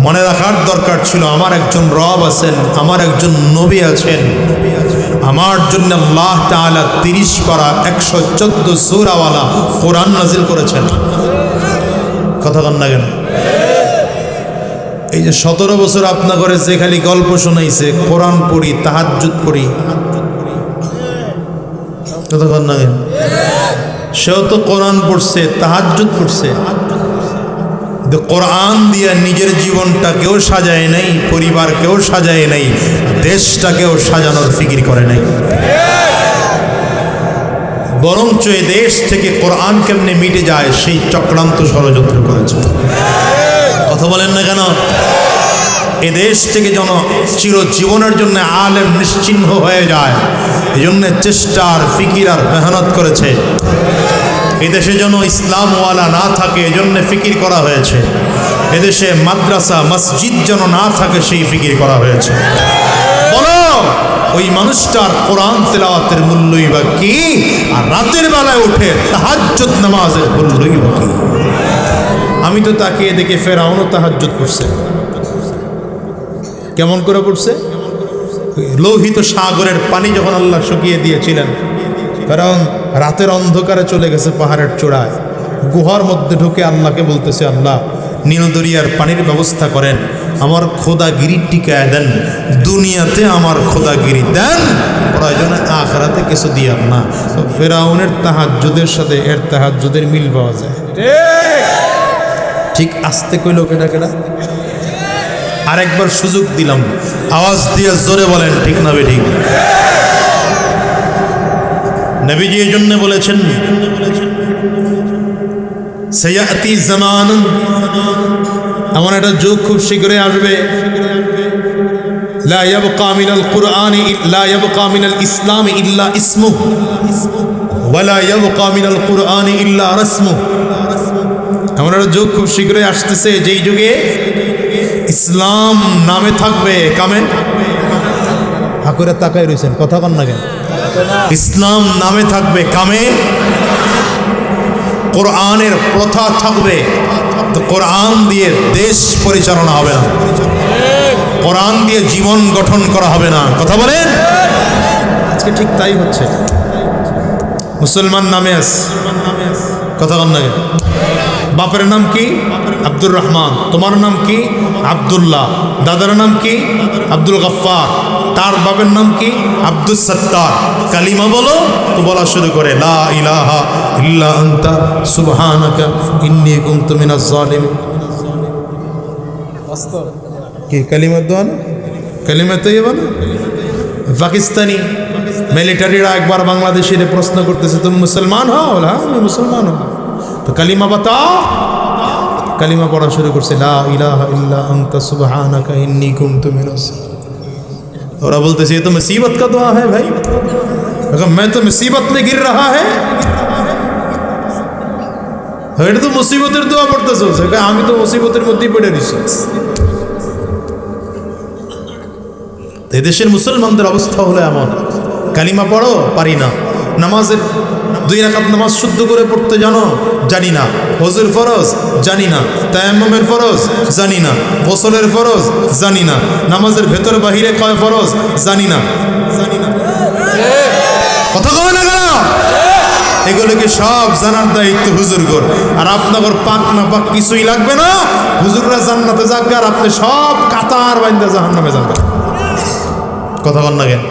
মনে রাখার দরকার ছিল আমার একজন রব আছেন, আমার একজন নবী আছেন, আমার জন্য আল্লাহ তাআলা 30 পারা 114 সূরাওয়ালা কোরআন নাজিল করেছেন। কথা বলেন না কেন? এই যে 17 বছর আপনা করে যে খালি গল্প শোনাইছে, কোরআন পড়ি, তাহাজ্জুদ পড়ি, কথা বলেন না কেন? সেও তো কোরআন পড়ছে, তাহাজ্জুদ পড়ছে, কিন্তু কোরআন দিয়ে নিজের জীবনটাকেও সাজায় নাই, পরিবারকেও সাজায় নাই, দেশটাকেও সাজানোর ফিকির করে নাই। বরঞ্চ এই দেশ থেকে কোরআন কেমনে মিটে যায় সেই চক্রান্ত ষড়যন্ত্র করেছে। কথা বলেন না কেন? এ দেশ থেকে যেন চিরজীবনের জন্য আলেম নিশ্চিহ্ন হয়ে যায়, এই জন্য চেষ্টা আর ফিকির আর মেহনত করেছে। এদেশে যেন ইসলামওয়ালা না থাকে এজন্য ফিকির করা হয়েছে। এদেশে মাদ্রাসা মসজিদ যেন না থাকে সেই ফিকির করা হয়েছে। বলো ওই মানুষটার কোরআন তেলাওয়াতের মূল্যই বা কি, আর রাতের বেলায় উঠে তাহাজ্জুদ নামাজের মূল্যই বা কি? আমি তো তাকিয়ে দেখে ফেরাউনও তাহাজ্জুদ করছে। কেমন করে পড়ছে? লোহিত সাগরের পানি যখন আল্লাহ শুকিয়ে দিয়েছিলেন, ফেরাউন রাতের অন্ধকারে চলে গেছে পাহাড়ের চূড়ায়, গুহার মধ্যে ঢুকে আল্লাহকে বলতেছে, আল্লাহ নীল দরিয়ার পানির ব্যবস্থা করেন, আমার খোদাগিরি টিকায় দেন, দুনিয়াতে আমার খোদাগিরি দেন, প্রয়োজনে আখিরাতে কিছু দিয়ার না। তো ফেরাউনের তাহাজ্জুদের সাথে এর তাহাজ্জুদের মিল পাওয়া যায়। ঠিক আসতে কইল কেডা কেডা? আরেকবার সুযোগ দিলাম, আওয়াজ দিয়ে জোরে বলেন ঠিক না বেঠিক? নবীজি এই জন্য বলেছেন, সায়াতি জামান, এমন একটা যুগ খুব শীঘ্রই আসবে, লা ইয়াবকা মিনাল কুরআনি লা ইয়াবকা মিনাল ইসলামি ইল্লা ইসমুহু ওয়া লা ইয়াবকা মিনাল কুরআনি ইল্লা রাসমুহু। এমন একটা যুগ খুব শীঘ্রই আসতেছে যেই যুগে ইসলাম নামে থাকবে, কামে হাকুরে তাকাই রয়েছেন, কথা কন না কেন? ইসলাম নামে থাকবে, কামে কোরআনের প্রথা থাকবে। তো কোরআন দিয়ে দেশ পরিচালনা হবে না, কোরআন দিয়ে জীবন গঠন করা হবে না। কথা বলেন? আজকে ঠিক তাই হচ্ছে। মুসলমান নামে আস, কথা কন না কেন? বাপের নাম কি? আব্দুর রহমান। তোমার নাম কি? আব্দুল্লাহ। দাদার নাম কি? আব্দুল গফফার। তার বাবার নাম কি? আব্দুস সত্তার। কালিমা বলো তো বলা শুরু করে, লা ইলাহা ইল্লা আনতা সুবহানাকা ইন্নী কুনতু মিনাজ জালিমিন। কি কালিমা দোয়া না? কালিমা তাইয়্যিবা না? পাকিস্তানি মিলিটারিরা একবার বাংলাদেশিরে প্রশ্ন করতেছে, তুমি মুসলমান হও? হ্যাঁ আমি মুসলমান হও। তো কালিমা বাতাও। কালিমা পড়া শুরু করছে, লা ইলাহা ইল্লা আনতা সুবহানাকা ইন্নী কুনতু মিনাজ জালিমিন। ওরা बोलते ये तो मुसीबत का दुआ है भाई, अगर मैं तो मुसीबत में गिर रहा है, এটা তো মুসিবতের দোয়া পড়তেছ। আমি তো মুসিবতের মধ্যেই পড়ে রয়েছি। এদেশের মুসলমানদের অবস্থা হলো এমন, কালিমা পড়ো পারি না, নামাজের 2 রাকাত নামাজ শুদ্ধ করে পড়তে জানো? জানি না। ওযুর ফরজ? জানি না। তায়াম্মুমের ফরজ? জানি না। গোসলের ফরজ? জানি না। নামাজের ভেতর বাহিরে কয় ফরজ? জানি না। কথা কয় না কেন? এগুলোকে সব জানার দায়িত্ব হুজুরগর। আর আপনাদের পাক না পাক কিছুই লাগবে না। হুজুররা জান্নাতে যাক আর আপনি সব কাতার বাইন্দা জাহান্নামে যাবেন। কথা বল না কেন?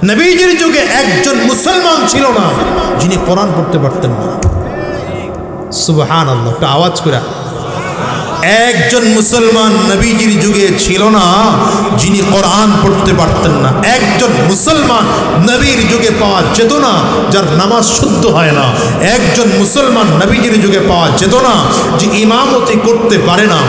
নবীজির যুগে একজন মুসলমান ছিল না যিনি কোরআন পড়তে পারতেন না। সুবহানাল্লাহ, একটা আওয়াজ করে। একজন মুসলমান নবীজির যুগে ছিল না যিনি কোরআন পড়তে পারতেন না। একজন মুসলমান নবীর যুগে পাওয়া যেত না যার নামাজ শুদ্ধ হয় না। একজন মুসলমান নবীজির যুগে পাওয়া যেত না যে ইমামতি করতে পারে না।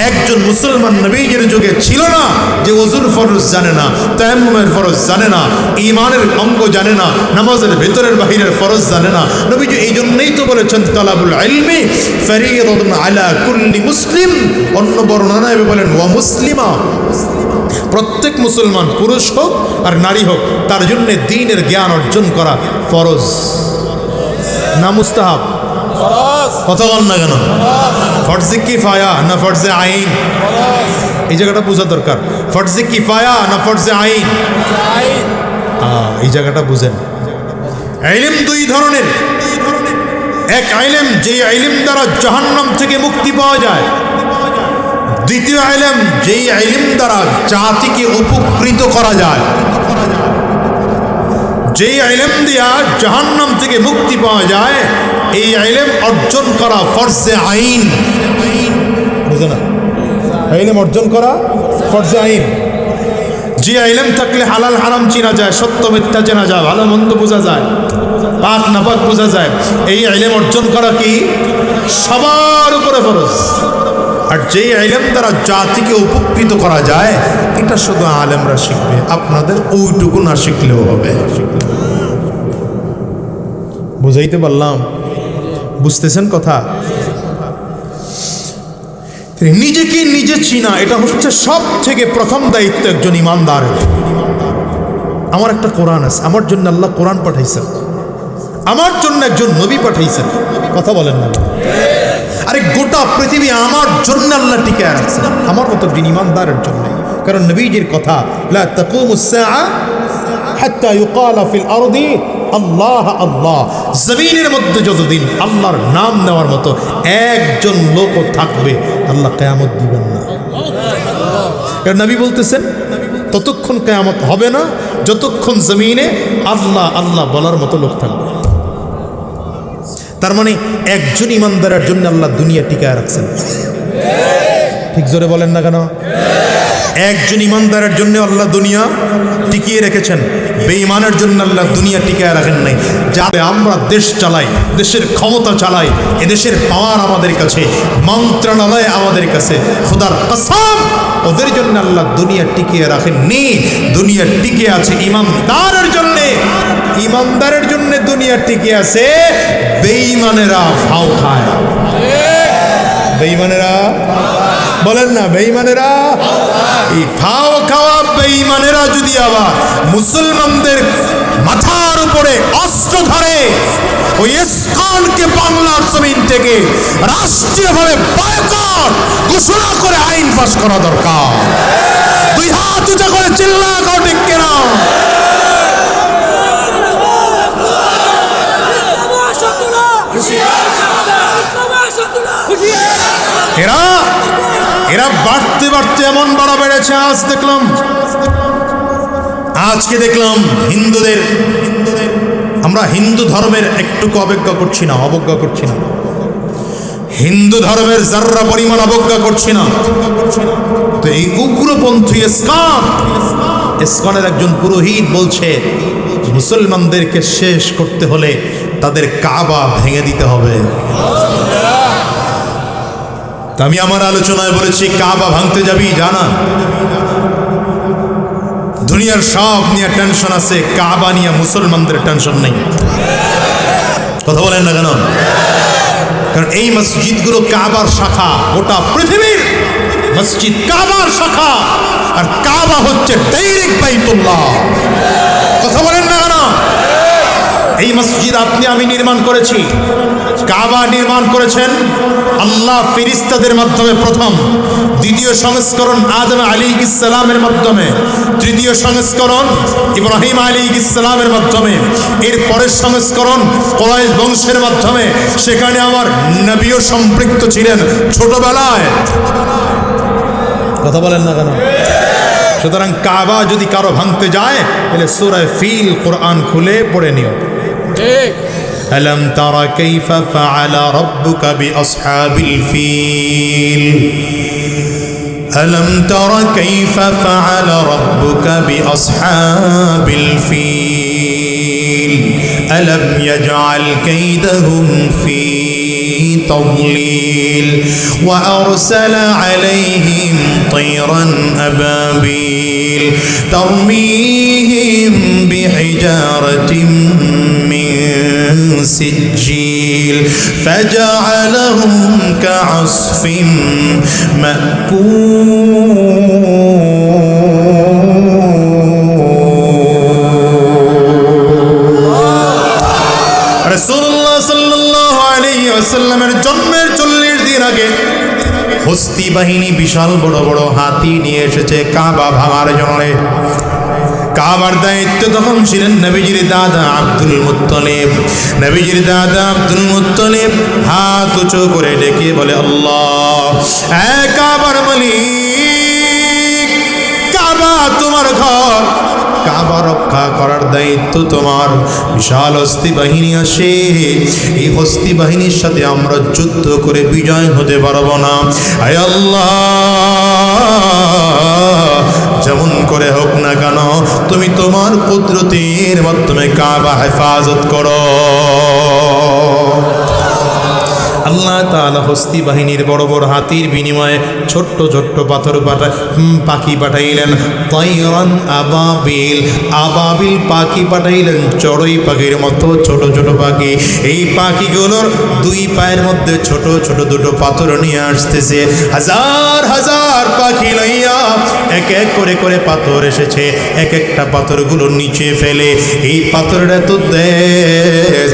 একজন মুসলমান নবীজির যুগে ছিল না যে ওযুর ফরজ জানে না, তায়াম্মুমের ফরজ জানে না, ঈমানের অঙ্গ জানে না, নামাজের ভেতরের বাহিরের ফরজ জানে না। নবীজি এই জন্যই তো বলেছেন তালাবুল ইলমি ফরিয়াদাতুন আলা কুল্লি মুসলিম। অন্য বর্ণনায় বলেন ওয়া মুসলিমা, প্রত্যেক মুসলমান পুরুষ হোক আর নারী হোক তার জন্য দ্বীনের জ্ঞান অর্জন করা ফরজ না মুস্তাহাব? কথা বল না কেন? ফরজে কিফায়া না ফরজে আইন? এই জায়গাটা বোঝা দরকার। ফরজে কিফায়া না ফরজে আইন? এই জায়গাটা বুঝেন। ইলম 2 ধরনের। এক ইলম যে ইলম দ্বারা জাহান্নাম থেকে মুক্তি পাওয়া যায়। দ্বিতীয় ইলম যেই ইলম দ্বারা জাতিকে উপকৃত করা যায়। যেই ইলম দিয়া জাহান্নাম থেকে মুক্তি পাওয়া যায় এই ইলম অর্জন করা ফরজে আইন। বুঝো না? ইলম অর্জন করা ফরজে আইন। যে ইলম থাকলে হালাল হারাম চেনা যায়, সত্য মিথ্যা চেনা যায়, ভালো মন্দ বোঝা যায়, পাক নাপাক বোঝা যায়, এই ইলম অর্জন করা কি সবার উপরে ফরজ। আর যেই ইলম দ্বারা জাতিকে উপকৃত করা যায় এটা শুধু আলেমরা শিখবে, আপনাদের ওইটুকু না শিখলেও হবে। বুঝাইতে পারলাম? বুঝতেছেন কথা? নিজেকে নিজে চিনা এটা হচ্ছে সব থেকে প্রথম দায়িত্ব একজন ইমানদার। আমার একটা কোরআন আছে, আমার জন্য আল্লাহ কোরআন পাঠাইছেন, আমার জন্য একজন নবী পাঠাইছেন। কথা বলেন না? আরে গোটা পৃথিবী আমার জন্য আল্লাহ টিকায় রাখছেন, আমার মতো একজন ইমানদারের জন্য। কারণ নবীজির কথা লা তাকুমুস সাআ হাত্তা ইউকালা ফিল আরদি আল্লাহ আল্লাহ। জমিনের মধ্যে যতদিন আল্লাহর নাম নেওয়ার মতো একজন লোকও থাকবে আল্লাহ কিয়ামত দিবেন না। কারণ নবী বলতেছেন ততক্ষণ কিয়ামত হবে না যতক্ষণ জমিনে আল্লাহ আল্লাহ বলার মতো লোক থাকবে। তার মানে একজন ইমানদারের জন্য আল্লাহ দুনিয়া টিকায় রাখছেন। ঠিক জোরে বলেন না কেন? একজন ইমানদারের জন্য আল্লাহ দুনিয়া টিকিয়ে রেখেছেন, বেঈমানের জন্য আল্লাহ দুনিয়া টিকায় রাখেন নাই। যাতে আমরা দেশ চালাই, দেশের ক্ষমতা চালাই, এদেশের পাওয়ার আমাদের কাছে, মন্ত্রণালয় আমাদের কাছে, খোদার কসম ওদের জন্য আল্লাহ দুনিয়া টিকিয়ে রাখেননি। দুনিয়া টিকে আছে ইমানদারের জন্য। ইমানদারের জন্য দুনিয়া টিকে আছে, বেঈমানেরা ফাও খায়। বেঈমানেরা বলেন না, বেঈমানেরা এই ফাও খাওয়া বেঈমানেরা যদি আবার মুসলমানদের মাথার উপরে অস্ত্র ধরে, ওই ইসকনকে বাংলার জমিন থেকে রাষ্ট্রীয়ভাবে বয়কট ঘোষণা করে আইন পাস করা দরকার। 2 হাত উঁচা করে চিল্লা কও ঠিক কেন? এরা বাড়তে বাড়তে এমন বড় বেড়েছে। আজকে দেখলাম হিন্দুদের, আমরা হিন্দু ধর্মের একটুকু অবজ্ঞা করছি না, হিন্দু ধর্মের যার্রা পরিমাণ অবজ্ঞা করছি না। তো এই উগ্রপন্থী ইসকনের একজন পুরোহিত বলছে মুসলমানদেরকে শেষ করতে হলে তাদের কাবা ভেঙে দিতে হবে। আমি আমার আলোচনায় বলেছি কাবা ভাঙতে যাবি জানা, দুনিয়ার সব নিয়ে টেনশন আছে, কাবা নিয়ে মুসলমানদের টেনশন নেই। কথা বলেন না কেন? কারণ এই মসজিদগুলো কাবার শাখা, গোটা পৃথিবীর মসজিদ কাবার শাখা, আর কাবা হচ্ছে ডাইরেক্ট বাইতুল্লাহ। কথা বলেন না কেন? এই মসজিদ আপনি আমি নির্মাণ করেছি, কাবা নির্মাণ করেছেন আল্লাহ ফেরেশতাদের মাধ্যমে প্রথম, দ্বিতীয় সংস্করণ আদম আলাইহিস সালামের মাধ্যমে, তৃতীয় সংস্করণ ইব্রাহিম আলাইহিস সালামের মাধ্যমে, এর পরের সংস্করণ কুরাইশ বংশের মাধ্যমে। সেখানে আমার নবীও সম্পৃক্ত ছিলেন ছোটবেলায়। কথা বলেন না কেন? সুতরাং কাবা যদি কারো ভাঙতে যায় তাহলে সূরা ফিল কোরআন খুলে পড়ে নিও। ألم تر كيف فعل ربك بأصحاب الفيل ألم تر كيف فعل ربك بأصحاب الفيل ألم يجعل كيدهم في تضليل وأرسل عليهم طيرا أبابيل ترميهم بحجارة من سجيل فجعلهم كعصف مأكول রাসূলুল্লাহ সাল্লাল্লাহু আলাইহি ওয়াসাল্লামের জন্মের 40 দিন আগে হস্তি বাহিনী বিশাল বড় বড় হাতি নিয়ে এসেছে কাবা ভাঙার জন্য। কাবার দায়িত্ব তখন ছিলেন নবীজির দাদা আব্দুল মুত্তালিব। নবীজির দাদা আব্দুল মুত্তালিব হাত উঁচু করে ডেকে বলে, আল্লাহ, এ কাবার মালিক, কাবা তোমার ঘর, কাবা রক্ষা করার দায়িত্ব তোমার। বিশাল হস্তি বাহিনী আসে, এই হস্তি বাহিনীর সাথে আমরা যুদ্ধ করে বিজয় হতে পারবো না। আয় আল্লাহ, যেমন করে হোক না কেন তুমি তোমার কুদরতের মাধ্যমে কাবা হেফাজত করো। আল্লাহ তাআলা হস্তি বাহিনীর বড় বড় হাতির বিনিময়ে ছোট্ট ছোট্ট পাথর পাখি পাঠাইলেন। তাইরান আবাবিল, আবাবিল পাখি পাঠাইলেন, চড়ুই পাখির মতো ছোট ছোট পাখি। এই পাখিগুলোর দুই পায়ের মধ্যে ছোট ছোট দুটো পাথর নিয়ে আসতেছে। হাজার হাজার পাখি লইয়া এক এক করে করে পাথর এসেছে, এক একটা পাথরগুলো নিচে ফেলে। এই পাথরের এত দেশ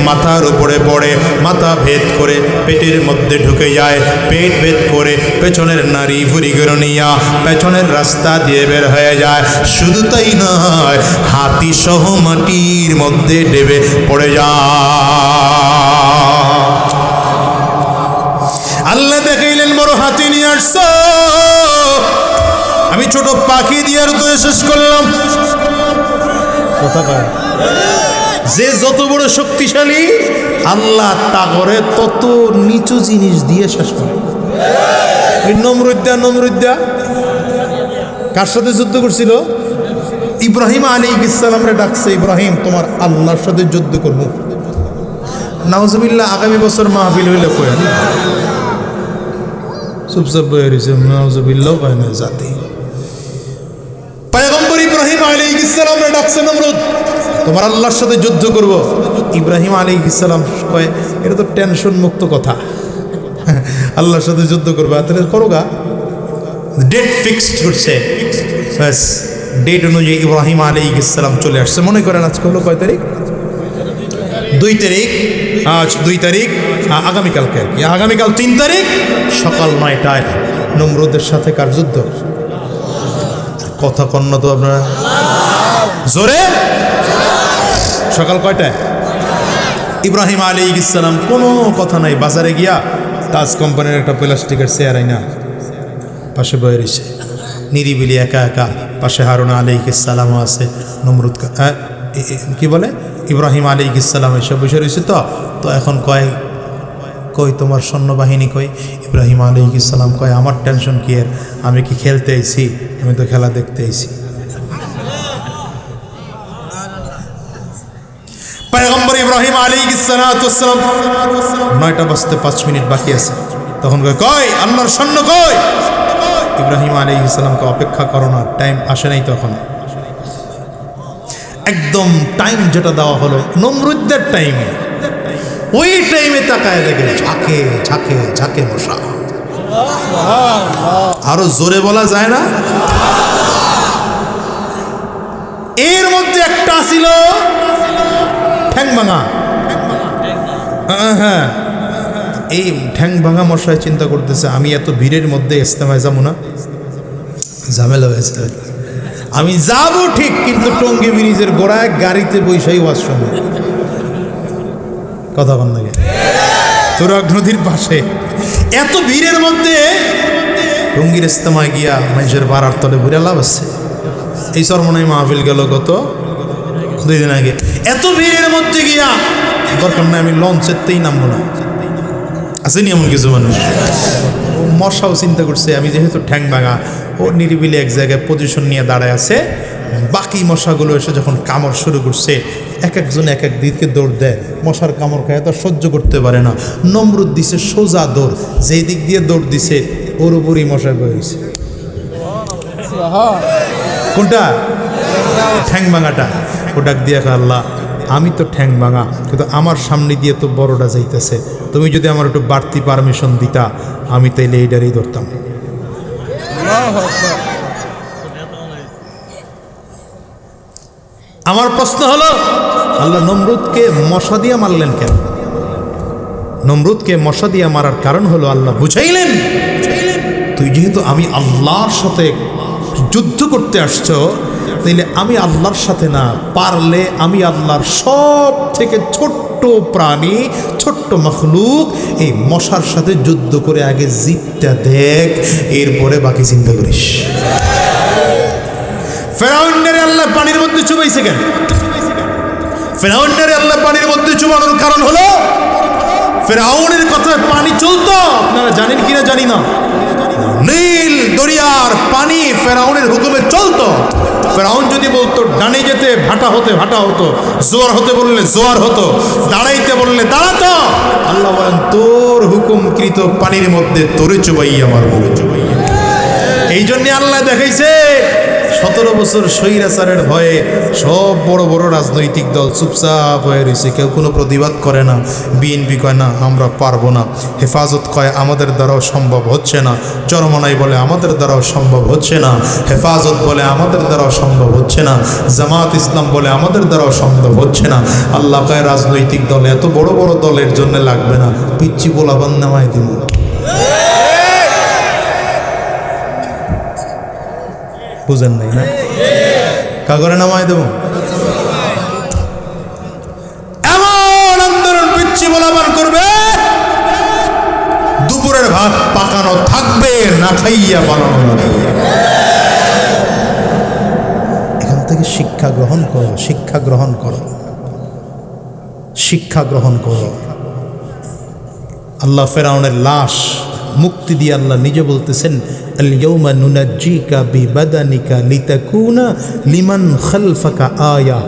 মাথার উপরে পড়ে, মাথা ভেদ করে পেটের মধ্যে ঢুকে যায়, পেট ভেদ করে পেছনের নারী ভুঁড়িগুলো নিয়া পেছনের রাস্তা দিয়ে বের হয়ে যায়। শুধু তাই নয়, হাতি সহ মাটির মধ্যে ডেবে পড়ে যায়। আল্লাহ দেখাইলেন, বড় হাতি নিয়ে আসছো, আমি ছোট পাখি দিয়ে আর তো শেষ করলাম। কথা কয়, যে যত বড় শক্তিশালী আল্লাহ তা করে তত নিচু জিনিস দিয়ে শেষ করে। নমরুদ্দা কার সাথে যুদ্ধ করছিল? ইব্রাহিম আলাইহিস সালামরে ডাকছে, ইব্রাহিম তোমার আল্লাহর সাথে যুদ্ধ করবো। নাউজুবিল্লাহ, আগামী বছর মাহফিল হইলে কয় চুপচাপ বয়ে রয়েছে, নাউজুবিল্লাহ কয় না জাতি। পয়গম্বর ইব্রাহিম আলাইহিস সালামরে ডাকছে, নমরুদ তোমার আল্লাহর সাথে যুদ্ধ করব। ইব্রাহিম আলাইহিস সালাম কয়, এটা তো টেনশন মুক্ত কথা, আল্লাহর সাথে যুদ্ধ করবা, তাহলে করো গা। ডেট ফিক্সড করছে, ব্যাস ডেট অনুযায়ী ইব্রাহিম আলাইহিস সালাম চলে আসছে। মনে করেন আজকে হলো কয় তারিখ? 2 তারিখ। আজ 2 তারিখ, আগামীকালকে আর কি, আগামীকাল 3 তারিখ সকাল 9টায় নমরুদের সাথে কার যুদ্ধ? কথা কন্ন তো আপনারা জোরে, সকাল কয়টায়? ইব্রাহিম আলাইহিস সালাম কোনো কথা নাই, বাজারে গিয়া তাজ কোম্পানির একটা প্লাস্টিকের চেয়ার আইনা পাশে বয়ে রয়েছে, নিরিবিলি একা একা। পাশে হারুন আলাইহিস সালামও আছে, নমরুদ কি বলে ইব্রাহিম আলাইহিস সালাম এসব বসে রয়েছে। তো এখন কই তোমার সৈন্যবাহিনী কই? ইব্রাহিম আলাইহিস সালাম কয়, আমার টেনশন কি এর, আমি কি খেলতে আইছি? আমি তো খেলা দেখতে আইছি। পয়গম্বর ইব্রাহিম আলাইহিস সালাম 9টা বাজতে 5 মিনিট বাকি আছে, তখন কই আল্লাহর সৈন্য কই? ইব্রাহিম আলাইহিস সালামকে অপেক্ষা করো না, টাইম আসে নাই তখন। একদম টাইম যেটা দেওয়া হলো নমরুদের টাইমে, ওই টাইমে তাকায় দেখে ঝাঁকে ঝাঁকে ঝাঁকে মশা। আরো জোরে বলা যায় না? এর মধ্যে একটা ছিল ঠ্যাং ভাঙা। হ্যাঁ, এই ঠ্যাং ভাঙা মশায় চিন্তা করতেছে আমি এত ভিড়ের মধ্যে ইজতেমায় যাবো না, ঝামেলা হয়েছে। আমি যাব ঠিক, কিন্তু টঙ্গী ব্রিজের গোড়ায় গাড়িতে বৈশাই ওয়াজ শুনবো। কথা বল না, তুরাগ নদীর পাশে এত ভিড়ের মধ্যে টঙ্গীর ইজতেমায় গিয়া মানুষের বাড়ার তলে ঘুরে লাভ আছে। এই চরমনাই মাহফিল গেল গত 2 দিন আগে, এত ভিড়ের মধ্যে গিয়া দরকার নাই আমি লঞ্চেরতেই নামবো না। আসেনি এমন কিছু মানুষ, মশাও চিন্তা করছে আমি যেহেতু ঠ্যাং ভাঙা, ও নিরিবিলি এক জায়গায় পজিশন নিয়ে দাঁড়ায় আছে। বাকি মশাগুলো এসে যখন কামড় শুরু করছে, এক একজন এক এক দিকে দৌড় দেয়, মশার কামড় খায় তো সহ্য করতে পারে না। নমরুদ দিছে সোজা দৌড়, যেই দিক দিয়ে দৌড় দিছে ওর উপরই মশা বেরিয়েছে। কোনটা? ঠ্যাং ভাঙাটা। ও ডাক দিয়ে আল্লাহ আমি তো ঠ্যাং ভাঙা, কিন্তু আমার সামনে দিয়ে তো বড়টা যাইতেছে, তুমি যদি আমার একটু বাড়তি পারমিশন দিতা আমি তাইলে এইটারই ধরতাম। আমার প্রশ্ন হলো আল্লাহ নমরুদকে মশা দিয়ে মারলেন কেন? নমরুদকে মশা দিয়ে মারার কারণ হলো আল্লাহ বুঝাইলেন তুই যেহেতু আমি আল্লাহর সাথে যুদ্ধ করতে আসছো, তাইলে আমি আল্লাহর সাথে না পারলে আমি আল্লাহর সব থেকে ছোট্ট প্রাণী, ছোট্ট মখলুক এই মশার সাথে যুদ্ধ করে আগে জিতটা দেখ, এরপরে বাকি চিন্তা করিস। ফেরাউনের আল্লাহ পানির মধ্যে চুবাইছে কেন? ফেরাউনের আল্লাহ পানির মধ্যে চুবানোর কারণ হলো ফেরাউনের কথায় পানি চলতো। আপনারা জানেন কিনা জানি না, নীল দরিয়ার পানি ফেরাউনের হুকুমে চলতো। ফেরাউন যদি বলতো ডানে যেতে ভাটা হতে ভাটা হতো, জোয়ার হতে বললে জোয়ার হতো, দাঁড়াইতে বললে দাঁড়াতো। আল্লাহ বলেন তোর হুকুমকৃত পানির মধ্যে তোরে চুবাই আমার বলে চুবাই। এই জন্যে আল্লাহ দেখাইছে 17 বছর স্বৈরাচারের ভয়ে সব বড় বড় রাজনৈতিক দল চুপচাপ হয়ে রয়েছে, কেউ কোনো প্রতিবাদ করে না। বিএনপি কয় না আমরা পারবো না, হেফাজত কয় আমাদের দ্বারাও সম্ভব হচ্ছে না, চরমনাই বলে আমাদের দ্বারাও সম্ভব হচ্ছে না, হেফাজত বলে আমাদের দ্বারাও সম্ভব হচ্ছে না, জামাত ইসলাম বলে আমাদের দ্বারাও সম্ভব হচ্ছে না। আল্লাহ কয় রাজনৈতিক দল এত বড় বড় দলের জন্য লাগবে না, পিচ্ছি পোলাপান নামায় দিব। বুঝেন নাই না? কাগরে নামায় দেব। এমন আন্দোলন পিচ্ছি বলাবান করবে, দুপুরের ভাত পাকানো থাকবে, না খাইয়া বানানো লাগবে। এখান থেকে শিক্ষা গ্রহণ করো, শিক্ষা গ্রহণ করো, শিক্ষা গ্রহণ করো। আল্লাহ ফেরাউনের লাশ মুক্তি দিয়ে আল্লাহ নিজে বলতেছেন আল ইয়াউমা নুনাজ্জিকা বিবাদানিকা লিতাকুনা লিমান খালফাকা আয়া।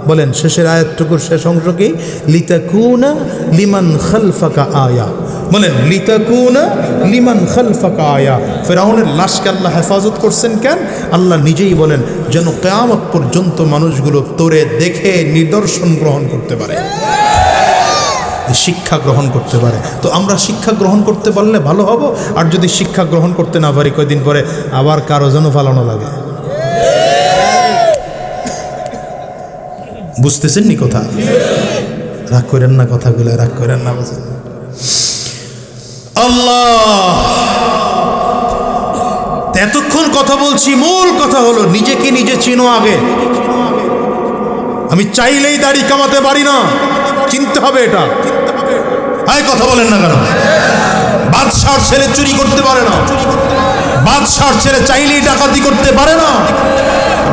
বলেন শেষের আয়াতটুকুর শেষ অংশ কি? লিতাকুনা লিমান খালফাকা আয়া। বলেন লিতাকুনা লিমান খালফাকা আয়া। ফেরাউনের লাশকে আল্লাহ হেফাজত করছেন কেন? আল্লাহ নিজেই বলেন যেন কিয়ামত পর্যন্ত মানুষগুলো তোরে দেখে নিদর্শন গ্রহণ করতে পারে, শিক্ষা গ্রহণ করতে পারে। তো আমরা শিক্ষা গ্রহণ করতে পারলে ভালো হব, আর যদি শিক্ষা গ্রহণ করতে না পারি কয়দিন পরে আবার কারো যেন ফালানো লাগে। বুঝতেছেন নি কথা? রাগ করেন না, কথাগুলো রাগ করেন না। আল্লাহ এতক্ষণ কথা বলছি, মূল কথা হলো নিজেকে নিজে চিনো আগে। আমি চাইলেই দাড়ি কামাতে পারি না, চিনতে হবে এটা। কথা বলেন না কেন? বাদশার ছেলে চুরি করতে পারে না, বাদশার ছেলে চাইলেই ডাকাতি করতে পারে না।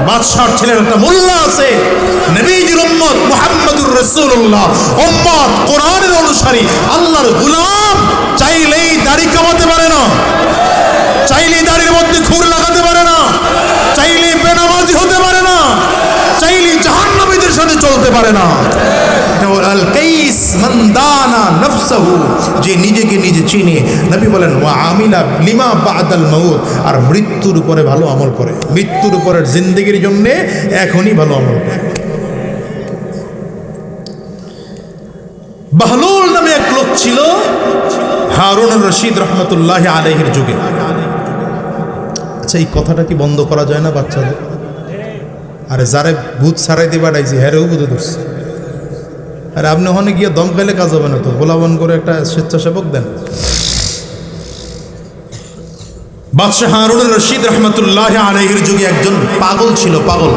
বাদশার ছেলের একটা মূল্য আছে। নবীজির উম্মত মুহাম্মদুর রাসূলুল্লাহ উম্মত, কোরআনের অনুসারী, আল্লাহর গোলাম চাইলেই দাড়ি কামাতে পারে না, চাইলেই দাড়ির মধ্যে খুর লাগাতে পারে না, চাইলেই বেনামাজি হতে পারে না, চাইলেই জাহান্নামীদের সাথে চলতে পারে না। আল কাইস মান দানা নফসহু, যে নিজেকে নিজে চিনে। নবী বলেন ওয়া আমিলা লিমা বাদাল মাউত, আর মৃত্যুর উপরে ভালো আমল করে, মৃত্যুর উপরের জিন্দেগির জন্য এখনই ভালো আমল করে। বাহলুল নামে এক লোক ছিল হারুন রশিদ রহমতুল্লাহ আলাইহির যুগে। আচ্ছা এই কথাটা কি বন্ধ করা যায় না বাচ্চাদের? আরে যারে ভূত ছাড়াই দিয়ে বাড়াইছি হ্যারেও বুঝে ধরছে। আর আপনি ওখানে গিয়ে দম খাইলে কাজ হবে না, তো গোলাবন করে একটা স্বেচ্ছাসেবক দেন। বাদশাহ হারুন রশিদ রহমতুল্লাহ আলাইহির যুগে একজন পাগল ছিল, পাগল